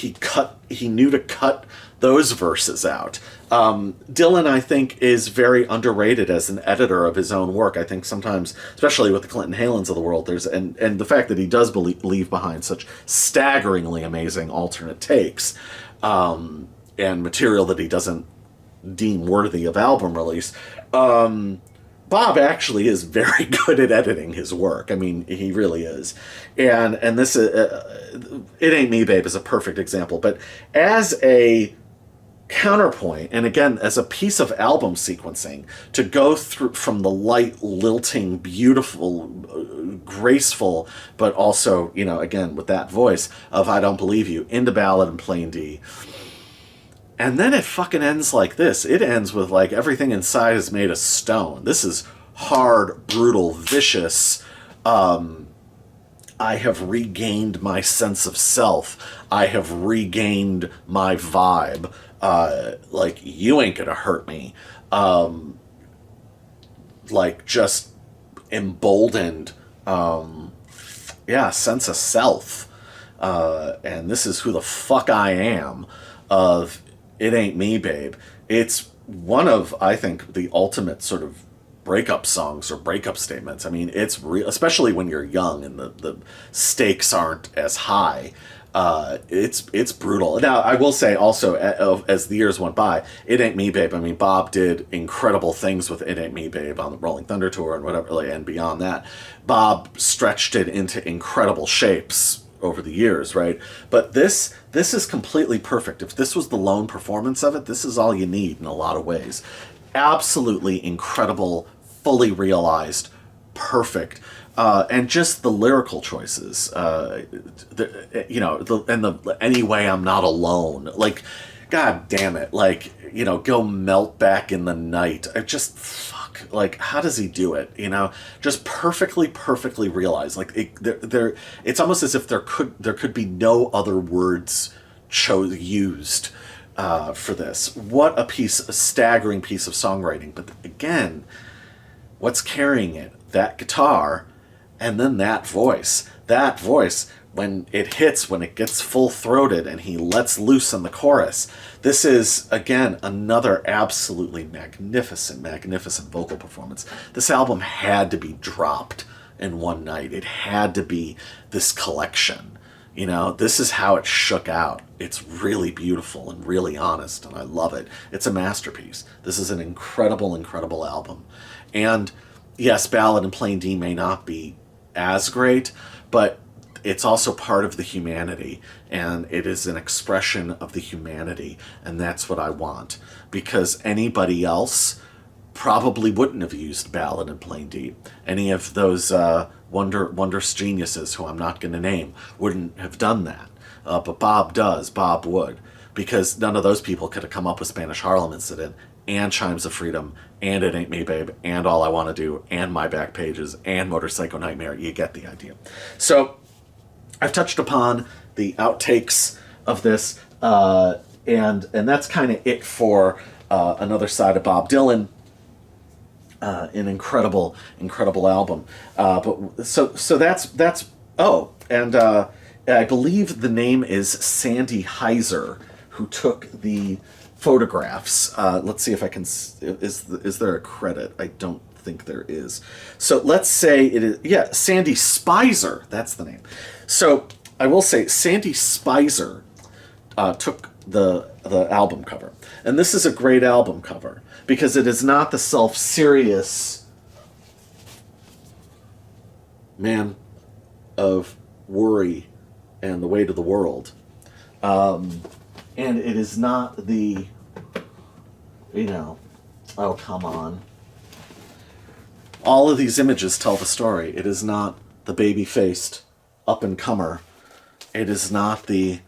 he knew to cut those verses out. Dylan, I think, is very underrated as an editor of his own work. I think sometimes, especially with the Clinton Halens of the world, and the fact that he does leave behind such staggeringly amazing alternate takes, and material that he doesn't deem worthy of album release. Bob actually is very good at editing his work. I mean, he really is. And this It Ain't Me, Babe is a perfect example. But as a counterpoint, and again, as a piece of album sequencing, to go through from the light, lilting, beautiful, graceful, but also, again, with that voice of I Don't Believe You, into Ballad in Plain D. And then it fucking ends like this. It ends with like everything inside is made of stone. This is hard, brutal, vicious. I have regained my sense of self. I have regained my vibe. Like, you ain't gonna hurt me. Like, just emboldened, sense of self. And this is who the fuck I am of It Ain't Me, Babe. It's one of, I think, the ultimate sort of breakup songs or breakup statements. I mean, it's real, especially when you're young and the stakes aren't as high. It's brutal. Now, I will say also, as the years went by, It Ain't Me, Babe. I mean, Bob did incredible things with It Ain't Me, Babe on the Rolling Thunder Tour and whatever, and beyond that. Bob stretched it into incredible shapes over the years, right? But this is completely perfect. If this was the lone performance of it, this is all you need in a lot of ways. Absolutely incredible, fully realized, perfect. And just the lyrical choices, anyway, I'm not alone. Like, God damn it. Like, go melt back in the night. I just, fuck. Like, how does he do it? Just perfectly realized. Like, it's almost as if there could be no other words used for this. What a staggering piece of songwriting. But again, what's carrying it? That guitar. And then that voice, when it hits, when it gets full-throated and he lets loose in the chorus, this is, again, another absolutely magnificent vocal performance. This album had to be dropped in one night. It had to be this collection. This is how it shook out. It's really beautiful and really honest, and I love it. It's a masterpiece. This is an incredible album. And yes, Ballad in Plain D may not be as great, but it's also part of the humanity, and it is an expression of the humanity, and that's what I want, because anybody else probably wouldn't have used Ballad in Plain D. Any of those wondrous geniuses who I'm not going to name wouldn't have done that, but Bob would, because none of those people could have come up with Spanish Harlem Incident and Chimes of Freedom, and It Ain't Me, Babe, and All I Want to Do, and My Back Pages, and Motorcycle Nightmare. You get the idea. So, I've touched upon the outtakes of this, and that's kind of it for another side of Bob Dylan. An incredible album. But so that's and I believe the name is Sandy Heiser, who took the photographs. Let's see if I can. Is there a credit? I don't think there is. So let's say it is. Yeah, Sandy Spicer. That's the name. So I will say Sandy Spicer took the album cover, and this is a great album cover because it is not the self-serious man of worry and the weight of the world, and it is not the oh, come on. All of these images tell the story. It is not the baby-faced up-and-comer. It is not the,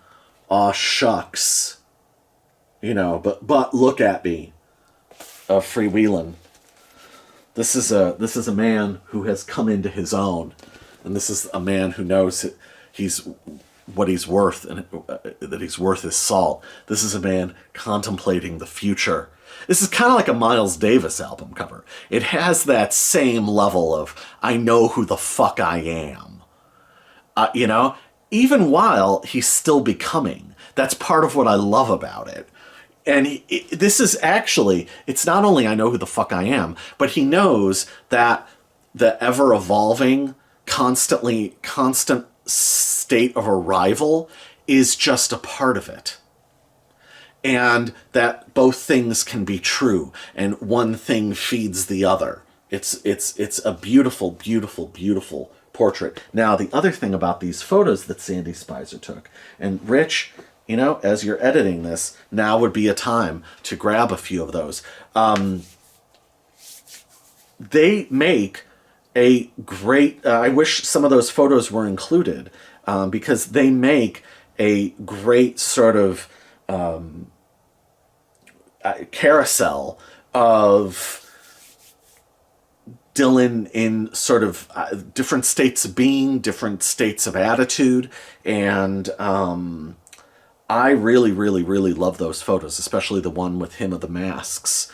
aw shucks, but look at me, freewheeling. This is a man who has come into his own, and this is a man who knows what he's worth, and that he's worth his salt. This is a man contemplating the future. This is kind of like a Miles Davis album cover. It has that same level of, I know who the fuck I am. You know, even while he's still becoming. That's part of what I love about it. And this is actually, it's not only I know who the fuck I am, but he knows that the ever-evolving, constant state of arrival is just a part of it. And that both things can be true, and one thing feeds the other. It's a beautiful, beautiful, beautiful portrait. Now, the other thing about these photos that Sandy Spicer took, and Rich, you know, as you're editing this, now would be a time to grab a few of those. They make a great, I wish some of those photos were included, because they make a great sort of carousel of Dylan in sort of different states of being, different states of attitude, and I really, really, really love those photos, especially the one with him of the masks,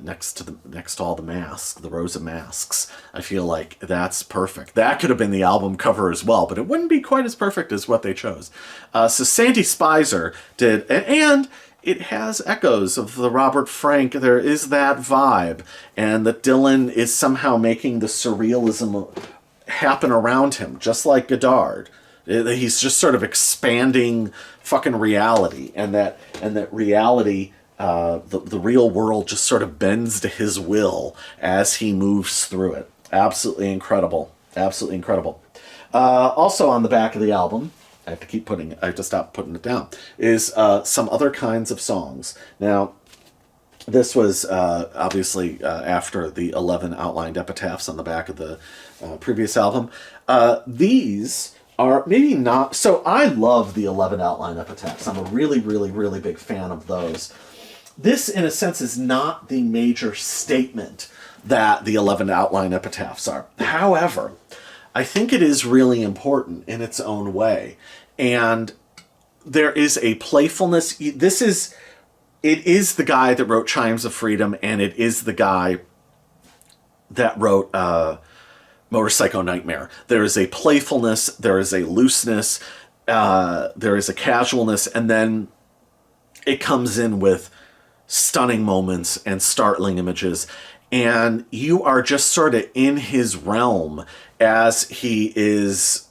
next to all the masks, the rows of masks. I feel like that's perfect. That could have been the album cover as well, but it wouldn't be quite as perfect as what they chose. So Sandy Spicer did, and it has echoes of the Robert Frank. There is that vibe, and that Dylan is somehow making the surrealism happen around him, just like Godard. He's just sort of expanding fucking reality, and that reality, the real world just sort of bends to his will as he moves through it. Absolutely incredible. Absolutely incredible. Also on the back of the album, I have to stop putting it down, is some other kinds of songs. Now, this was obviously after the 11 outlined epitaphs on the back of the previous album. These are maybe not... So I love the 11 outline epitaphs. I'm a really, really, really big fan of those. This, in a sense, is not the major statement that the 11 outline epitaphs are. However, I think it is really important in its own way. And there is a playfulness. It is the guy that wrote Chimes of Freedom, and it is the guy that wrote Motorcycle Nightmare. There is a playfulness, there is a looseness, there is a casualness, and then it comes in with stunning moments and startling images. And you are just sort of in his realm as he is,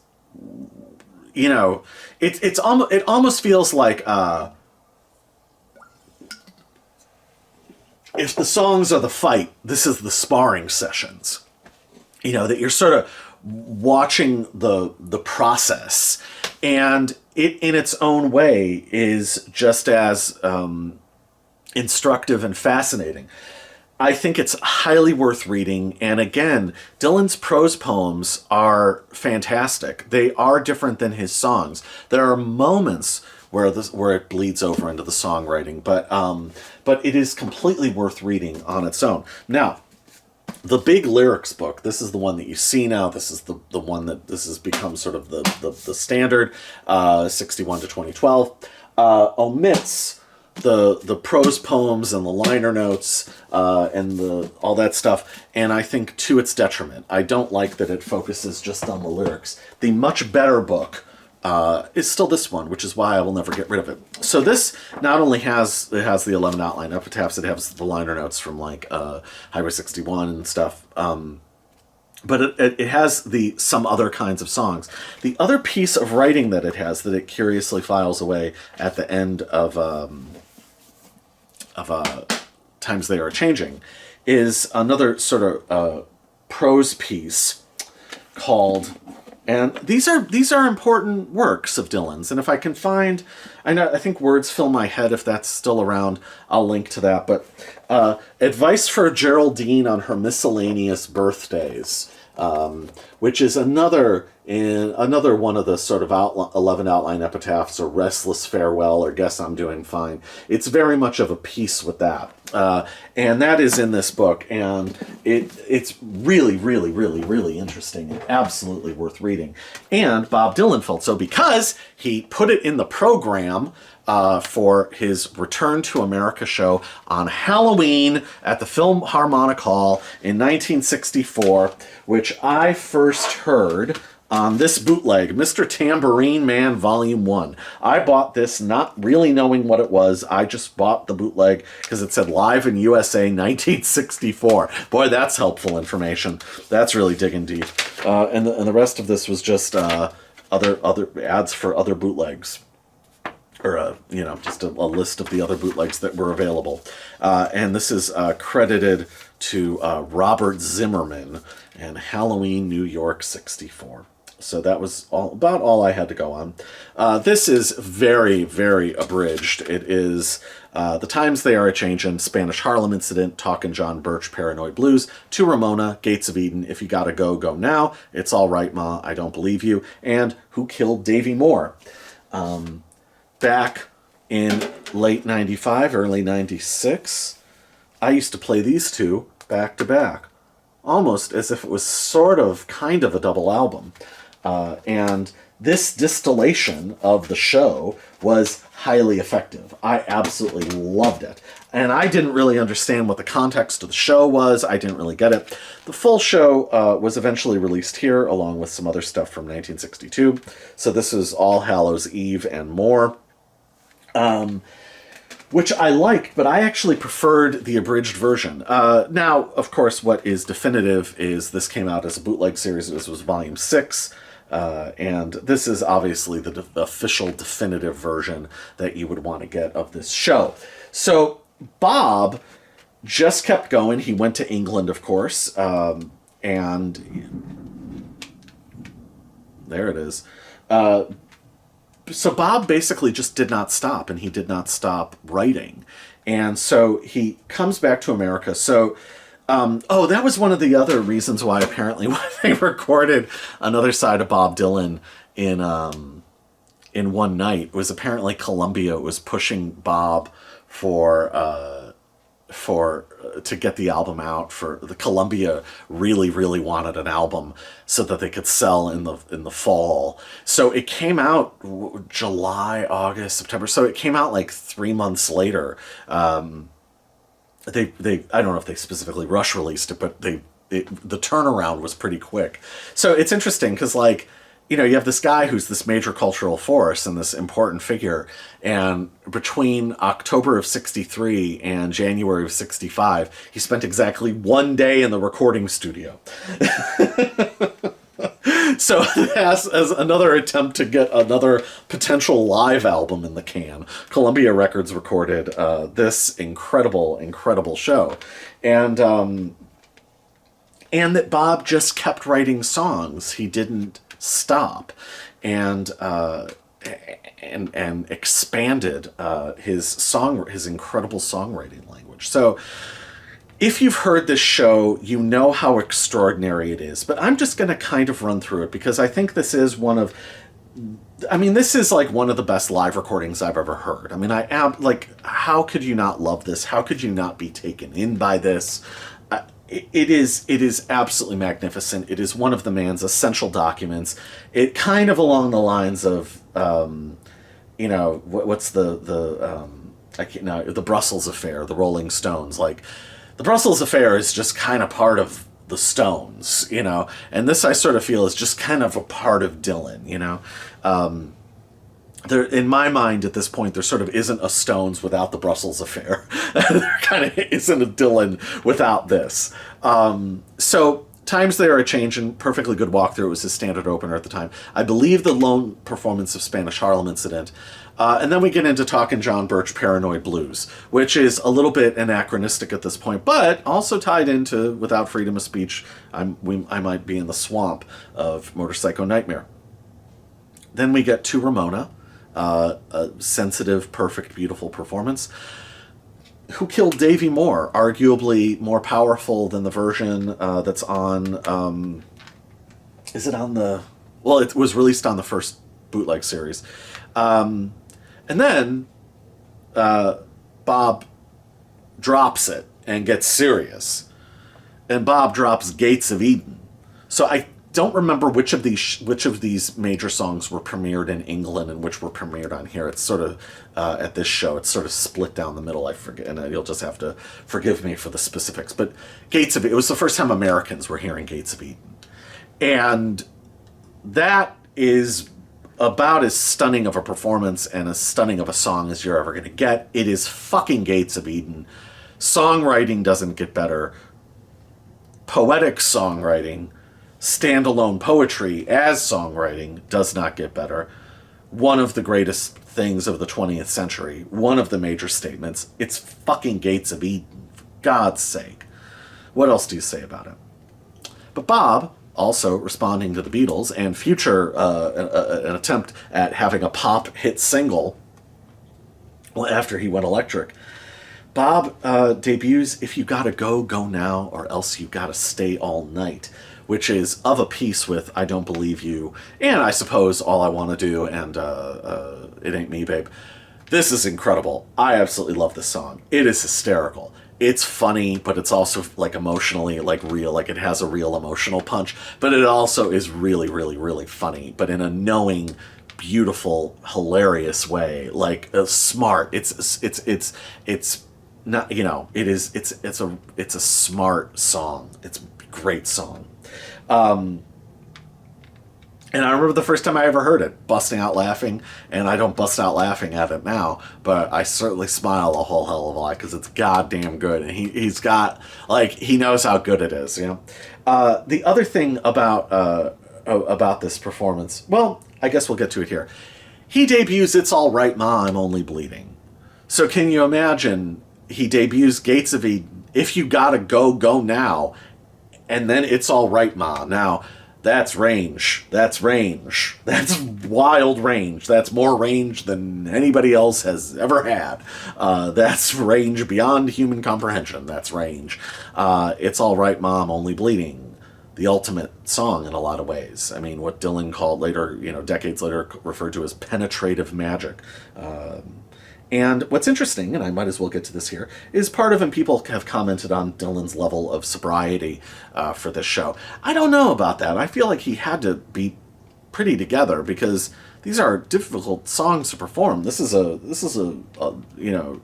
you know, it almost feels like if the songs are the fight, this is the sparring sessions. You know, that you're sort of watching the process, and it in its own way is just as instructive and fascinating. I think it's highly worth reading, and again, Dylan's prose poems are fantastic. They are different than his songs. There are moments where it bleeds over into the songwriting, but it is completely worth reading on its own. Now, the big lyrics book, this is the one that you see now. This is the one that this has become sort of the standard, 61 to 2012, omits the prose poems and the liner notes and all that stuff, and I think to its detriment. I don't like that it focuses just on the lyrics. The much better book is still this one, which is why I will never get rid of it. So this not only has the 11 outline epitaphs, it has the liner notes from like Highway 61 and stuff, but it has some other kinds of songs. The other piece of writing that it has that it curiously files away at the end of Times They Are Changing is another sort of prose piece called... And these are important works of Dylan's, and if I can find, I think Words Fill My Head, if that's still around, I'll link to that. But Advice for Geraldine on Her Miscellaneous Birthdays, which is another one of the sort of 11 outline epitaphs, or Restless Farewell, or Guess I'm Doing Fine. It's very much of a piece with that. And that is in this book, and it's really, really, really, really interesting and absolutely worth reading. And Bob Dylan felt so because he put it in the program Jam for his Return to America show on Halloween at the Philharmonic Hall in 1964, which I first heard on this bootleg, Mr. Tambourine Man Volume 1. I bought this not really knowing what it was. I just bought the bootleg because it said Live in USA 1964. Boy, that's helpful information. That's really digging deep. And the rest of this was just other ads for other bootlegs. Or, just a list of the other bootlegs that were available. And this is credited to Robert Zimmerman and Halloween, New York, 64. So that was about all I had to go on. This is very, very abridged. It is The Times They Are A-Changin', Spanish Harlem Incident, Talkin' John Birch, Paranoid Blues, To Ramona, Gates of Eden, If You Gotta Go, Go Now, It's All Right, Ma, I Don't Believe You, and Who Killed Davy Moore. Back in late 95, early 96, I used to play these two back to back, almost as if it was sort of kind of a double album. And this distillation of the show was highly effective. I absolutely loved it. And I didn't really understand what the context of the show was. I didn't really get it. The full show was eventually released here, along with some other stuff from 1962. So this is All Hallows Eve and more. Which I liked, but I actually preferred the abridged version. Now, of course, what is definitive is this came out as a bootleg series. This was Volume 6. And this is obviously the official definitive version that you would want to get of this show. So Bob just kept going. He went to England, of course, and there it is. So Bob basically just did not stop, and he did not stop writing. And so he comes back to America. So that was one of the other reasons why apparently they recorded Another Side of Bob Dylan in one night. It was apparently Columbia was pushing Bob to get the album out. For the Columbia really wanted an album so that they could sell in the fall. So it came out July, August, September. So it came out like 3 months later. They I don't know if they specifically rush released it, but the turnaround was pretty quick. So it's interesting because, like, you have this guy who's this major cultural force and this important figure, and between October of 63 and January of 65, he spent exactly 1 day in the recording studio. So as another attempt to get another potential live album in the can, Columbia Records recorded this incredible show. And that Bob just kept writing songs. He didn't stop, and expanded his incredible songwriting language. So if you've heard this show, you know how extraordinary it is. But I'm just going to kind of run through it because I think this is this is like one of the best live recordings I've ever heard. I mean, how could you not love this? How could you not be taken in by this? It is absolutely magnificent. It is one of the man's essential documents. It kind of along the lines of, what's the Brussels Affair, the Rolling Stones. Like, the Brussels Affair is just kind of part of the Stones, and this I sort of feel is just kind of a part of Dylan, There, in my mind, at this point, there sort of isn't a Stones without the Brussels Affair. There kind of isn't a Dylan without this. So, Times They Are A-Changin', perfectly good walkthrough. It was his standard opener at the time. I believe the lone performance of Spanish Harlem Incident. And then we get into Talkin' John Birch, Paranoid Blues, which is a little bit anachronistic at this point, but also tied into Without Freedom of Speech, I Might Be in the Swamp of Motorcycle Nightmare. Then we get To Ramona, a sensitive, perfect, beautiful performance. Who Killed Davy Moore, arguably more powerful than the version that's on... is it on the... Well, it was released on the first bootleg series. And then Bob drops it and gets serious. And Bob drops Gates of Eden. So don't remember which of these major songs were premiered in England and which were premiered on here. It's sort of at this show, it's sort of split down the middle. I forget, and you'll just have to forgive me for the specifics. But Gates of Eden, it was the first time Americans were hearing Gates of Eden, and that is about as stunning of a performance and as stunning of a song as you're ever going to get. It is fucking Gates of Eden. Songwriting doesn't get better. Poetic songwriting, standalone poetry as songwriting does not get better. One of the greatest things of the 20th century, one of the major statements, it's fucking Gates of Eden, for God's sake. What else do you say about it? But Bob, also responding to the Beatles and future an attempt at having a pop hit single after he went electric, Bob debuts If You Gotta Go, Go Now, or Else You Gotta Stay All Night, which is of a piece with I Don't Believe You, and I suppose All I Want to Do, and It Ain't Me, Babe. This is incredible. I absolutely love this song. It is hysterical. It's funny, but it's also like emotionally like real, like it has a real emotional punch, but it also is really, really, really funny, but in a knowing, beautiful, hilarious way, like smart. It's not, you know, it's a smart song. It's a great song. And I remember the first time I ever heard it, busting out laughing, and I don't bust out laughing at it now, but I certainly smile a whole hell of a lot because it's goddamn good, and he's got, like, he knows how good it is, you know? The other thing about this performance, well, I guess we'll get to it here. He debuts It's All Right Ma, I'm Only Bleeding. So can you imagine, he debuts Gates of Eden, If You Gotta Go, Go Now, and then It's All Right Ma. Now, that's range. That's range. That's wild range. That's more range than anybody else has ever had. That's range beyond human comprehension. That's range. It's All Right Mom, Only Bleeding. The ultimate song in a lot of ways. I mean, what Dylan called later, you know, decades later, referred to as penetrative magic. And what's interesting, and I might as well get to this here, is part of, and people have commented on Dylan's level of sobriety for this show. I don't know about that. I feel like he had to be pretty together because these are difficult songs to perform. This is a you know,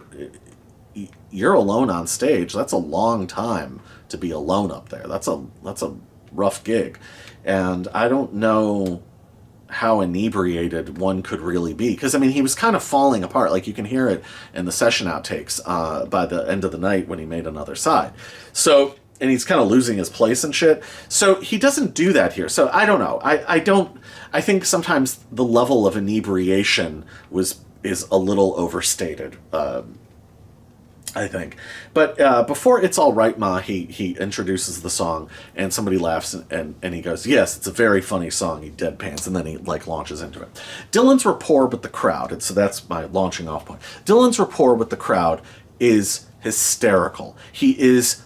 you're alone on stage. That's a long time to be alone up there. That's a rough gig, and I don't know how inebriated one could really be, because I mean he was kind of falling apart, like you can hear it in the session outtakes by the end of the night when he made Another Side. So, and he's kind of losing his place and shit, so he doesn't do that here. So I don't know, I think sometimes the level of inebriation is a little overstated, I think. But before It's All Right Ma, he introduces the song, and somebody laughs, and he goes, yes, it's a very funny song, he deadpans, and then he like launches into it. Dylan's rapport with the crowd, and so that's my launching off point. Dylan's rapport with the crowd is hysterical. He is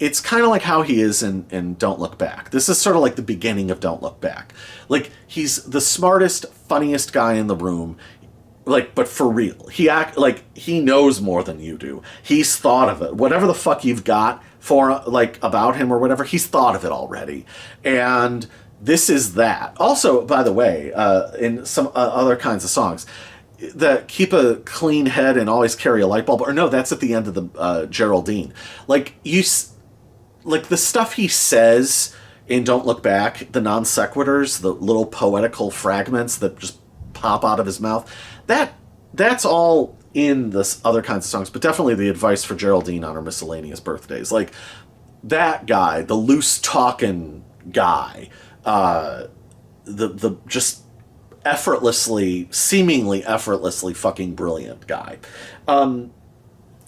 it's kind of like how he is in Don't Look Back. This is sort of like the beginning of Don't Look Back. Like, he's the smartest, funniest guy in the room. Like, but for real, he knows more than you do. He's thought of it. Whatever the fuck you've got for, like, about him or whatever, he's thought of it already. And this is that. Also, by the way, in some other kinds of songs, the Keep a Clean Head and Always Carry a Light Bulb, or no, that's at the end of the Geraldine. Like, the stuff he says in Don't Look Back, the non sequiturs, the little poetical fragments that just pop out of his mouth, that's all in this other kinds of songs, but definitely the advice for Geraldine on her miscellaneous birthdays. Like, that guy, the loose talking guy, the just seemingly effortlessly fucking brilliant guy. And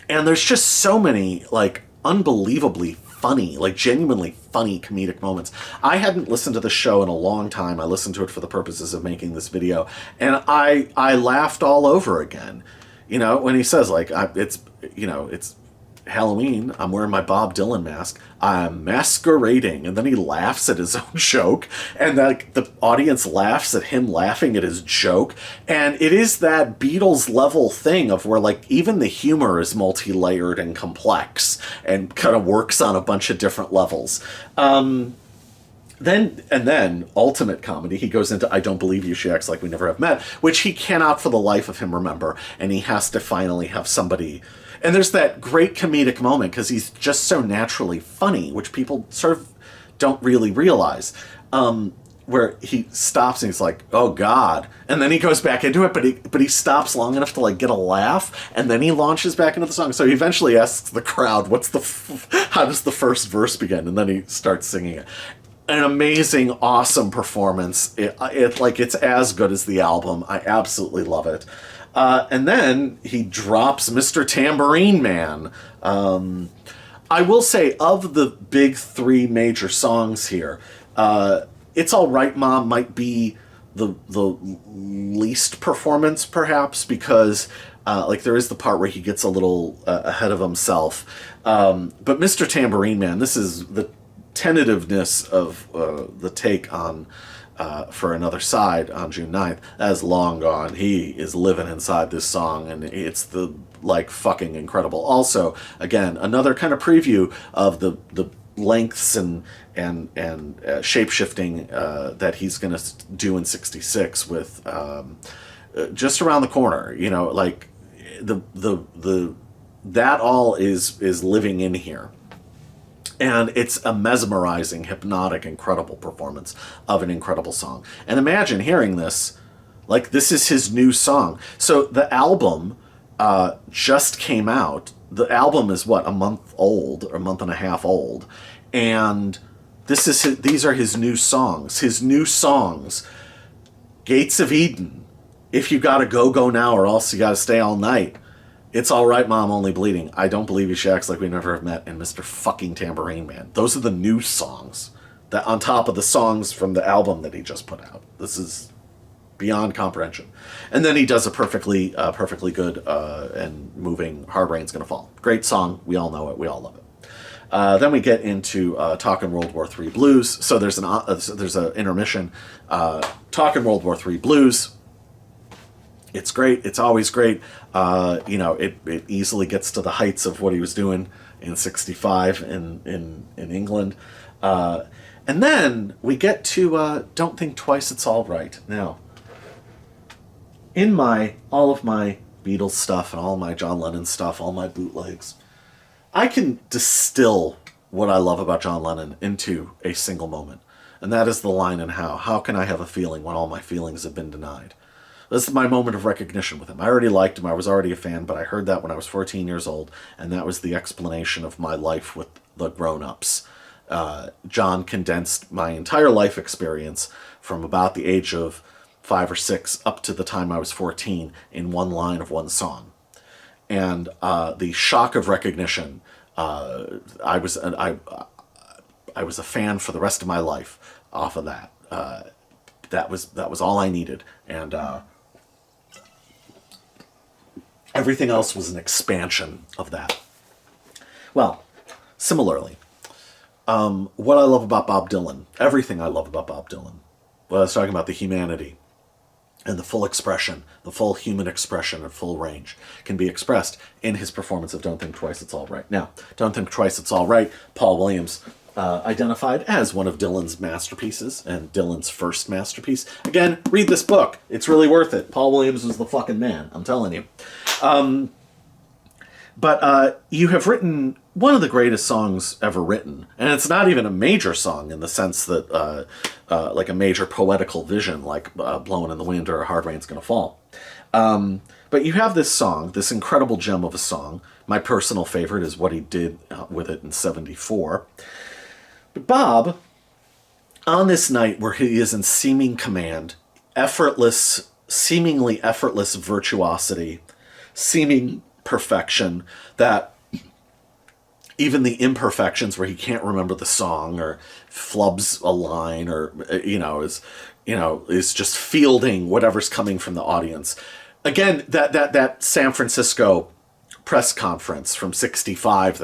there's just so many, like, unbelievably funny, like genuinely funny comedic moments. I hadn't listened to the show in a long time. I listened to it for the purposes of making this video, and I laughed all over again. You know, when he says, like, it's Halloween, I'm wearing my Bob Dylan mask, I'm masquerading, and then he laughs at his own joke, and like the audience laughs at him laughing at his joke, and it is that Beatles level thing of where, like, even the humor is multi-layered and complex and kind of works on a bunch of different levels. Then ultimate comedy, he goes into I Don't Believe You, She Acts Like We Never Have Met, which he cannot for the life of him remember, and he has to finally have somebody. And there's that great comedic moment because he's just so naturally funny, which people sort of don't really realize. Where he stops and he's like, "Oh God," and then he goes back into it, but he stops long enough to like get a laugh, and then he launches back into the song. So he eventually asks the crowd, how does the first verse begin?" And then he starts singing it. An amazing, awesome performance. It's as good as the album. I absolutely love it. And then he drops Mr. Tambourine Man. I will say, of the big three major songs here, It's All Right, Mom might be the least performance, perhaps, because there is the part where he gets a little ahead of himself. But Mr. Tambourine Man, this is the tentativeness of the take on For Another Side on June 9th. That is long gone. He is living inside this song, and it's fucking incredible. Also, again, another kind of preview of the lengths and shape-shifting that he's going to do in 66 with just around the corner. That all is living in here. And it's a mesmerizing, hypnotic, incredible performance of an incredible song. And imagine hearing this, this is his new song. So the album just came out. The album is a month old, or a month and a half old. And these are his new songs. His new songs, Gates of Eden, If You Gotta Go, Go Now, or Else You Gotta Stay All Night, It's All Right, Mom, Only Bleeding, I Don't Believe You, She Acts Like We Never Have Met, and Mr. fucking Tambourine Man. Those are the new songs that on top of the songs from the album that he just put out. This is beyond comprehension. And then he does a perfectly good and moving Hard Rain's Gonna Fall. Great song. We all know it. We all love it. Then we get into Talkin' World War III Blues. So there's an intermission. Talkin' World War III Blues. It's great. It's always great. It easily gets to the heights of what he was doing in 65 in England. And then we get to Don't Think Twice, It's All Right. Now, in all of my Beatles stuff and all my John Lennon stuff, all my bootlegs, I can distill what I love about John Lennon into a single moment. And that is the line in How can I have a feeling when all my feelings have been denied? This is my moment of recognition with him. I already liked him. I was already a fan, but I heard that when I was 14 years old, and that was the explanation of my life with the grown-ups. John condensed my entire life experience from about the age of 5 or 6 up to the time I was 14 in one line of one song. And the shock of recognition, I was a fan for the rest of my life off of that. That was all I needed, and everything else was an expansion of that. Well, similarly, what I love about Bob Dylan, everything I love about Bob Dylan, what I was talking about, the humanity and the full expression, the full human expression at full range, can be expressed in his performance of Don't Think Twice, It's All Right. Now, Don't Think Twice, It's All Right, Paul Williams identified as one of Dylan's masterpieces and Dylan's first masterpiece. Again, read this book. It's really worth it. Paul Williams was the fucking man, I'm telling you. But you have written one of the greatest songs ever written. And it's not even a major song in the sense that, like a major poetical vision, like Blowin' in the Wind or Hard Rain's Gonna Fall. But you have this song, this incredible gem of a song. My personal favorite is what he did with it in 74. But Bob, on this night where he is in seeming command, seemingly effortless virtuosity, seeming perfection, that even the imperfections where he can't remember the song or flubs a line or, is just fielding whatever's coming from the audience. Again, that San Francisco press conference from 65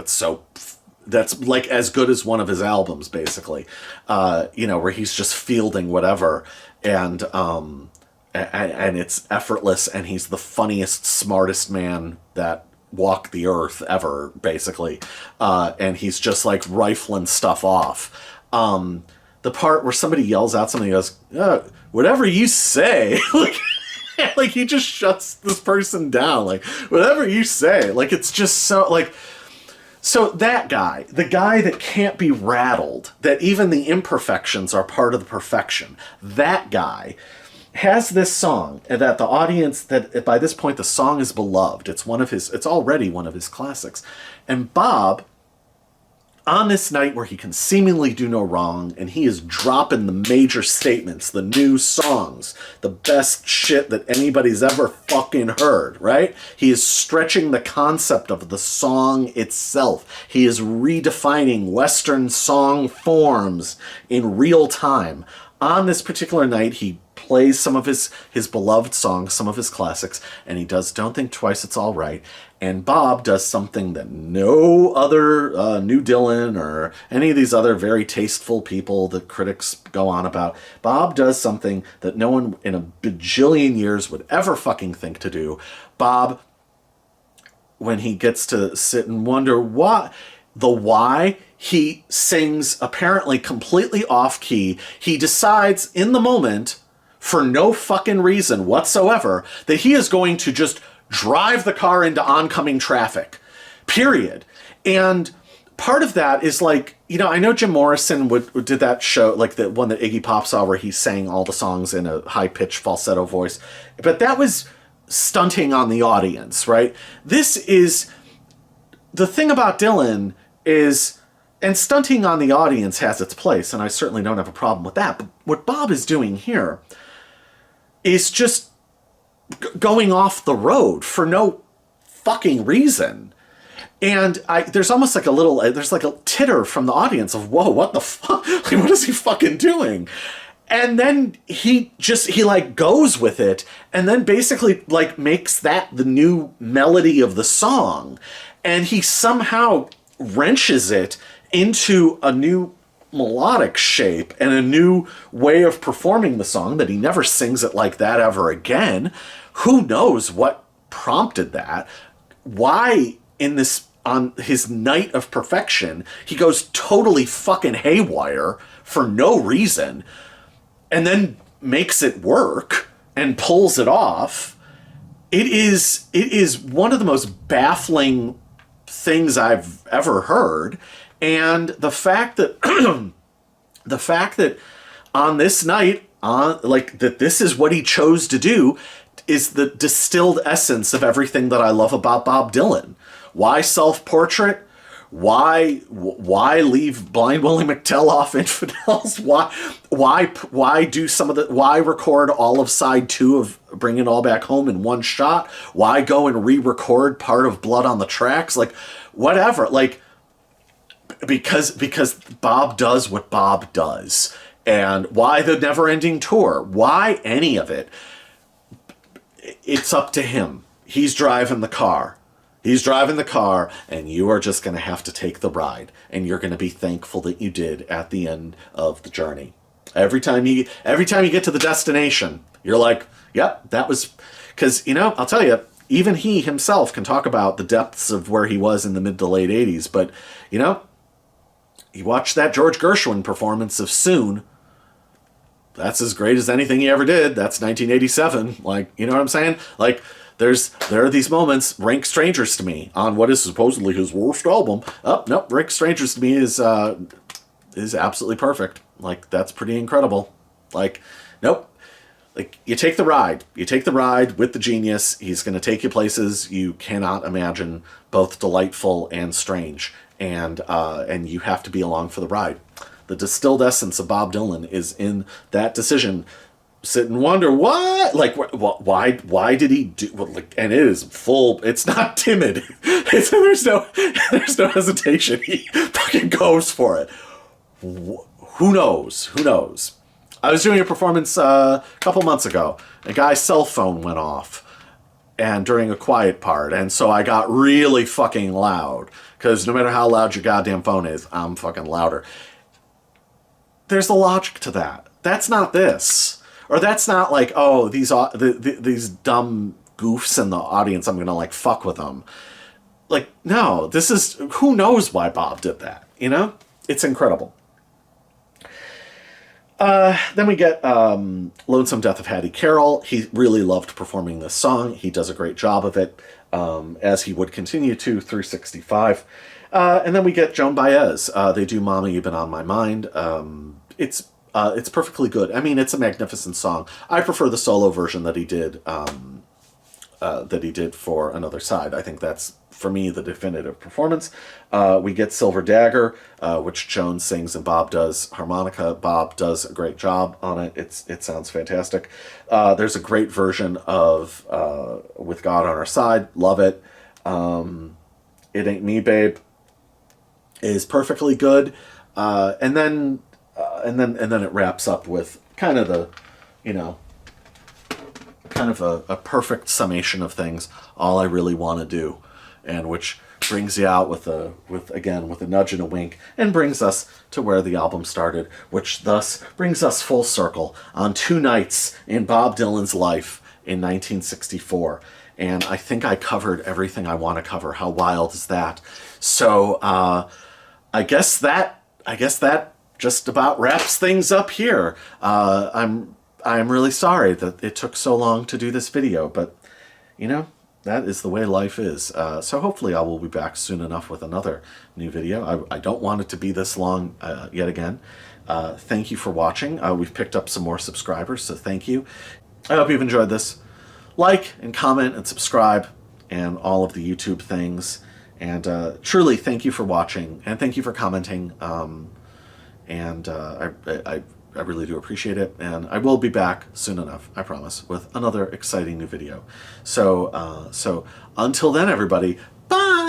that's like as good as one of his albums, basically, where he's just fielding whatever, and it's effortless, and he's the funniest, smartest man that walked the earth ever, basically, and he's just like rifling stuff off. The the part where somebody yells out something, he goes, whatever you say. Like he just shuts this person down. Like, whatever you say. Like, it's just so, like, so that guy, the guy that can't be rattled, that even the imperfections are part of the perfection, that guy has this song that the audience, that by this point the song is beloved. It's already one of his classics. And Bob, on this night where he can seemingly do no wrong, and he is dropping the major statements, the new songs, the best shit that anybody's ever fucking heard, right? He is stretching the concept of the song itself. He is redefining Western song forms in real time. On this particular night, he plays some of his beloved songs, some of his classics, and he does Don't Think Twice, It's All Right. And Bob does something that no other New Dylan or any of these other very tasteful people that critics go on about. Bob does something that no one in a bajillion years would ever fucking think to do. Bob, when he gets to sit and wonder why, he sings apparently completely off key. He decides in the moment, for no fucking reason whatsoever, that he is going to just drive the car into oncoming traffic, period. And part of that is like, you know, I know Jim Morrison did that show, like the one that Iggy Pop saw where he sang all the songs in a high-pitched falsetto voice, but that was stunting on the audience, right? This is, the thing about Dylan is, and stunting on the audience has its place, and I certainly don't have a problem with that, but what Bob is doing here is just going off the road for no fucking reason. And there's almost like there's like a titter from the audience of, whoa, what the fuck? Like, what is he fucking doing? And then he like goes with it and then basically like makes that the new melody of the song. And he somehow wrenches it into a new melodic shape and a new way of performing the song that he never sings it like that ever again. Who knows what prompted that? Why on his night of perfection, he goes totally fucking haywire for no reason and then makes it work and pulls it off. It is one of the most baffling things I've ever heard. And the fact that on this night, that this is what he chose to do is the distilled essence of everything that I love about Bob Dylan. Why self-portrait? Why leave Blind Willie McTell off Infidels? Why do why record all of side 2 of Bring It All Back Home in one shot? Why go and re-record part of Blood on the Tracks? Like, whatever. Like, because Bob does what Bob does. And why the never-ending tour? Why any of it? It's up to him. He's driving the car. And you are just going to have to take the ride. And you're going to be thankful that you did at the end of the journey. Every time you get to the destination, you're like, yep, that was... Because, you know, I'll tell you, even he himself can talk about the depths of where he was in the mid to late 80s. But, you know, you watch that George Gershwin performance of Soon. That's as great as anything he ever did. That's 1987. Like, you know what I'm saying? Like, there are these moments, Rank Strangers to Me, on what is supposedly his worst album. Oh, nope, Rank Strangers to Me is absolutely perfect. Like, that's pretty incredible. Like, nope. Like, you take the ride. You take the ride with the genius. He's going to take you places you cannot imagine, both delightful and strange. And you have to be along for the ride. The distilled essence of Bob Dylan is in that decision. Sit and wonder why, like, why did he do? Well, like, and it is full. It's not timid. There's no hesitation. He fucking goes for it. Who knows? I was doing a performance a couple months ago. A guy's cell phone went off, and during a quiet part, and so I got really fucking loud. Because no matter how loud your goddamn phone is, I'm fucking louder. There's a logic to that. That's not this. Or that's not like, oh, these dumb goofs in the audience, I'm going to, like, fuck with them. Like, no, this is, who knows why Bob did that, you know? It's incredible. Then we get Lonesome Death of Hattie Carroll. He really loved performing this song. He does a great job of it, as he would continue to through 65. And then we get Joan Baez. They do Mama, You've Been on My Mind. It's perfectly good. I mean, it's a magnificent song. I prefer the solo version that he did for Another Side. I think that's, for me, the definitive performance. We get Silver Dagger, which Joan sings and Bob does harmonica. Bob does a great job on it. It sounds fantastic. There's a great version of With God on Our Side. Love it. It Ain't Me, Babe is perfectly good. And then it wraps up with kind of the, kind of a perfect summation of things. All I Really Want to Do, and which brings you out with a nudge and a wink, and brings us to where the album started, which thus brings us full circle on 2 nights in Bob Dylan's life in 1964. And I think I covered everything I want to cover. How wild is that? So I guess that just about wraps things up here. I'm really sorry that it took so long to do this video, but that is the way life is. So hopefully I will be back soon enough with another new video. I don't want it to be this long yet again. Thank you for watching. We've picked up some more subscribers, so thank you. I hope you've enjoyed this. Like and comment and subscribe and all of the YouTube things. And truly, thank you for watching, and thank you for commenting. I really do appreciate it, and I will be back soon enough, I promise, with another exciting new video. So until then, everybody, bye!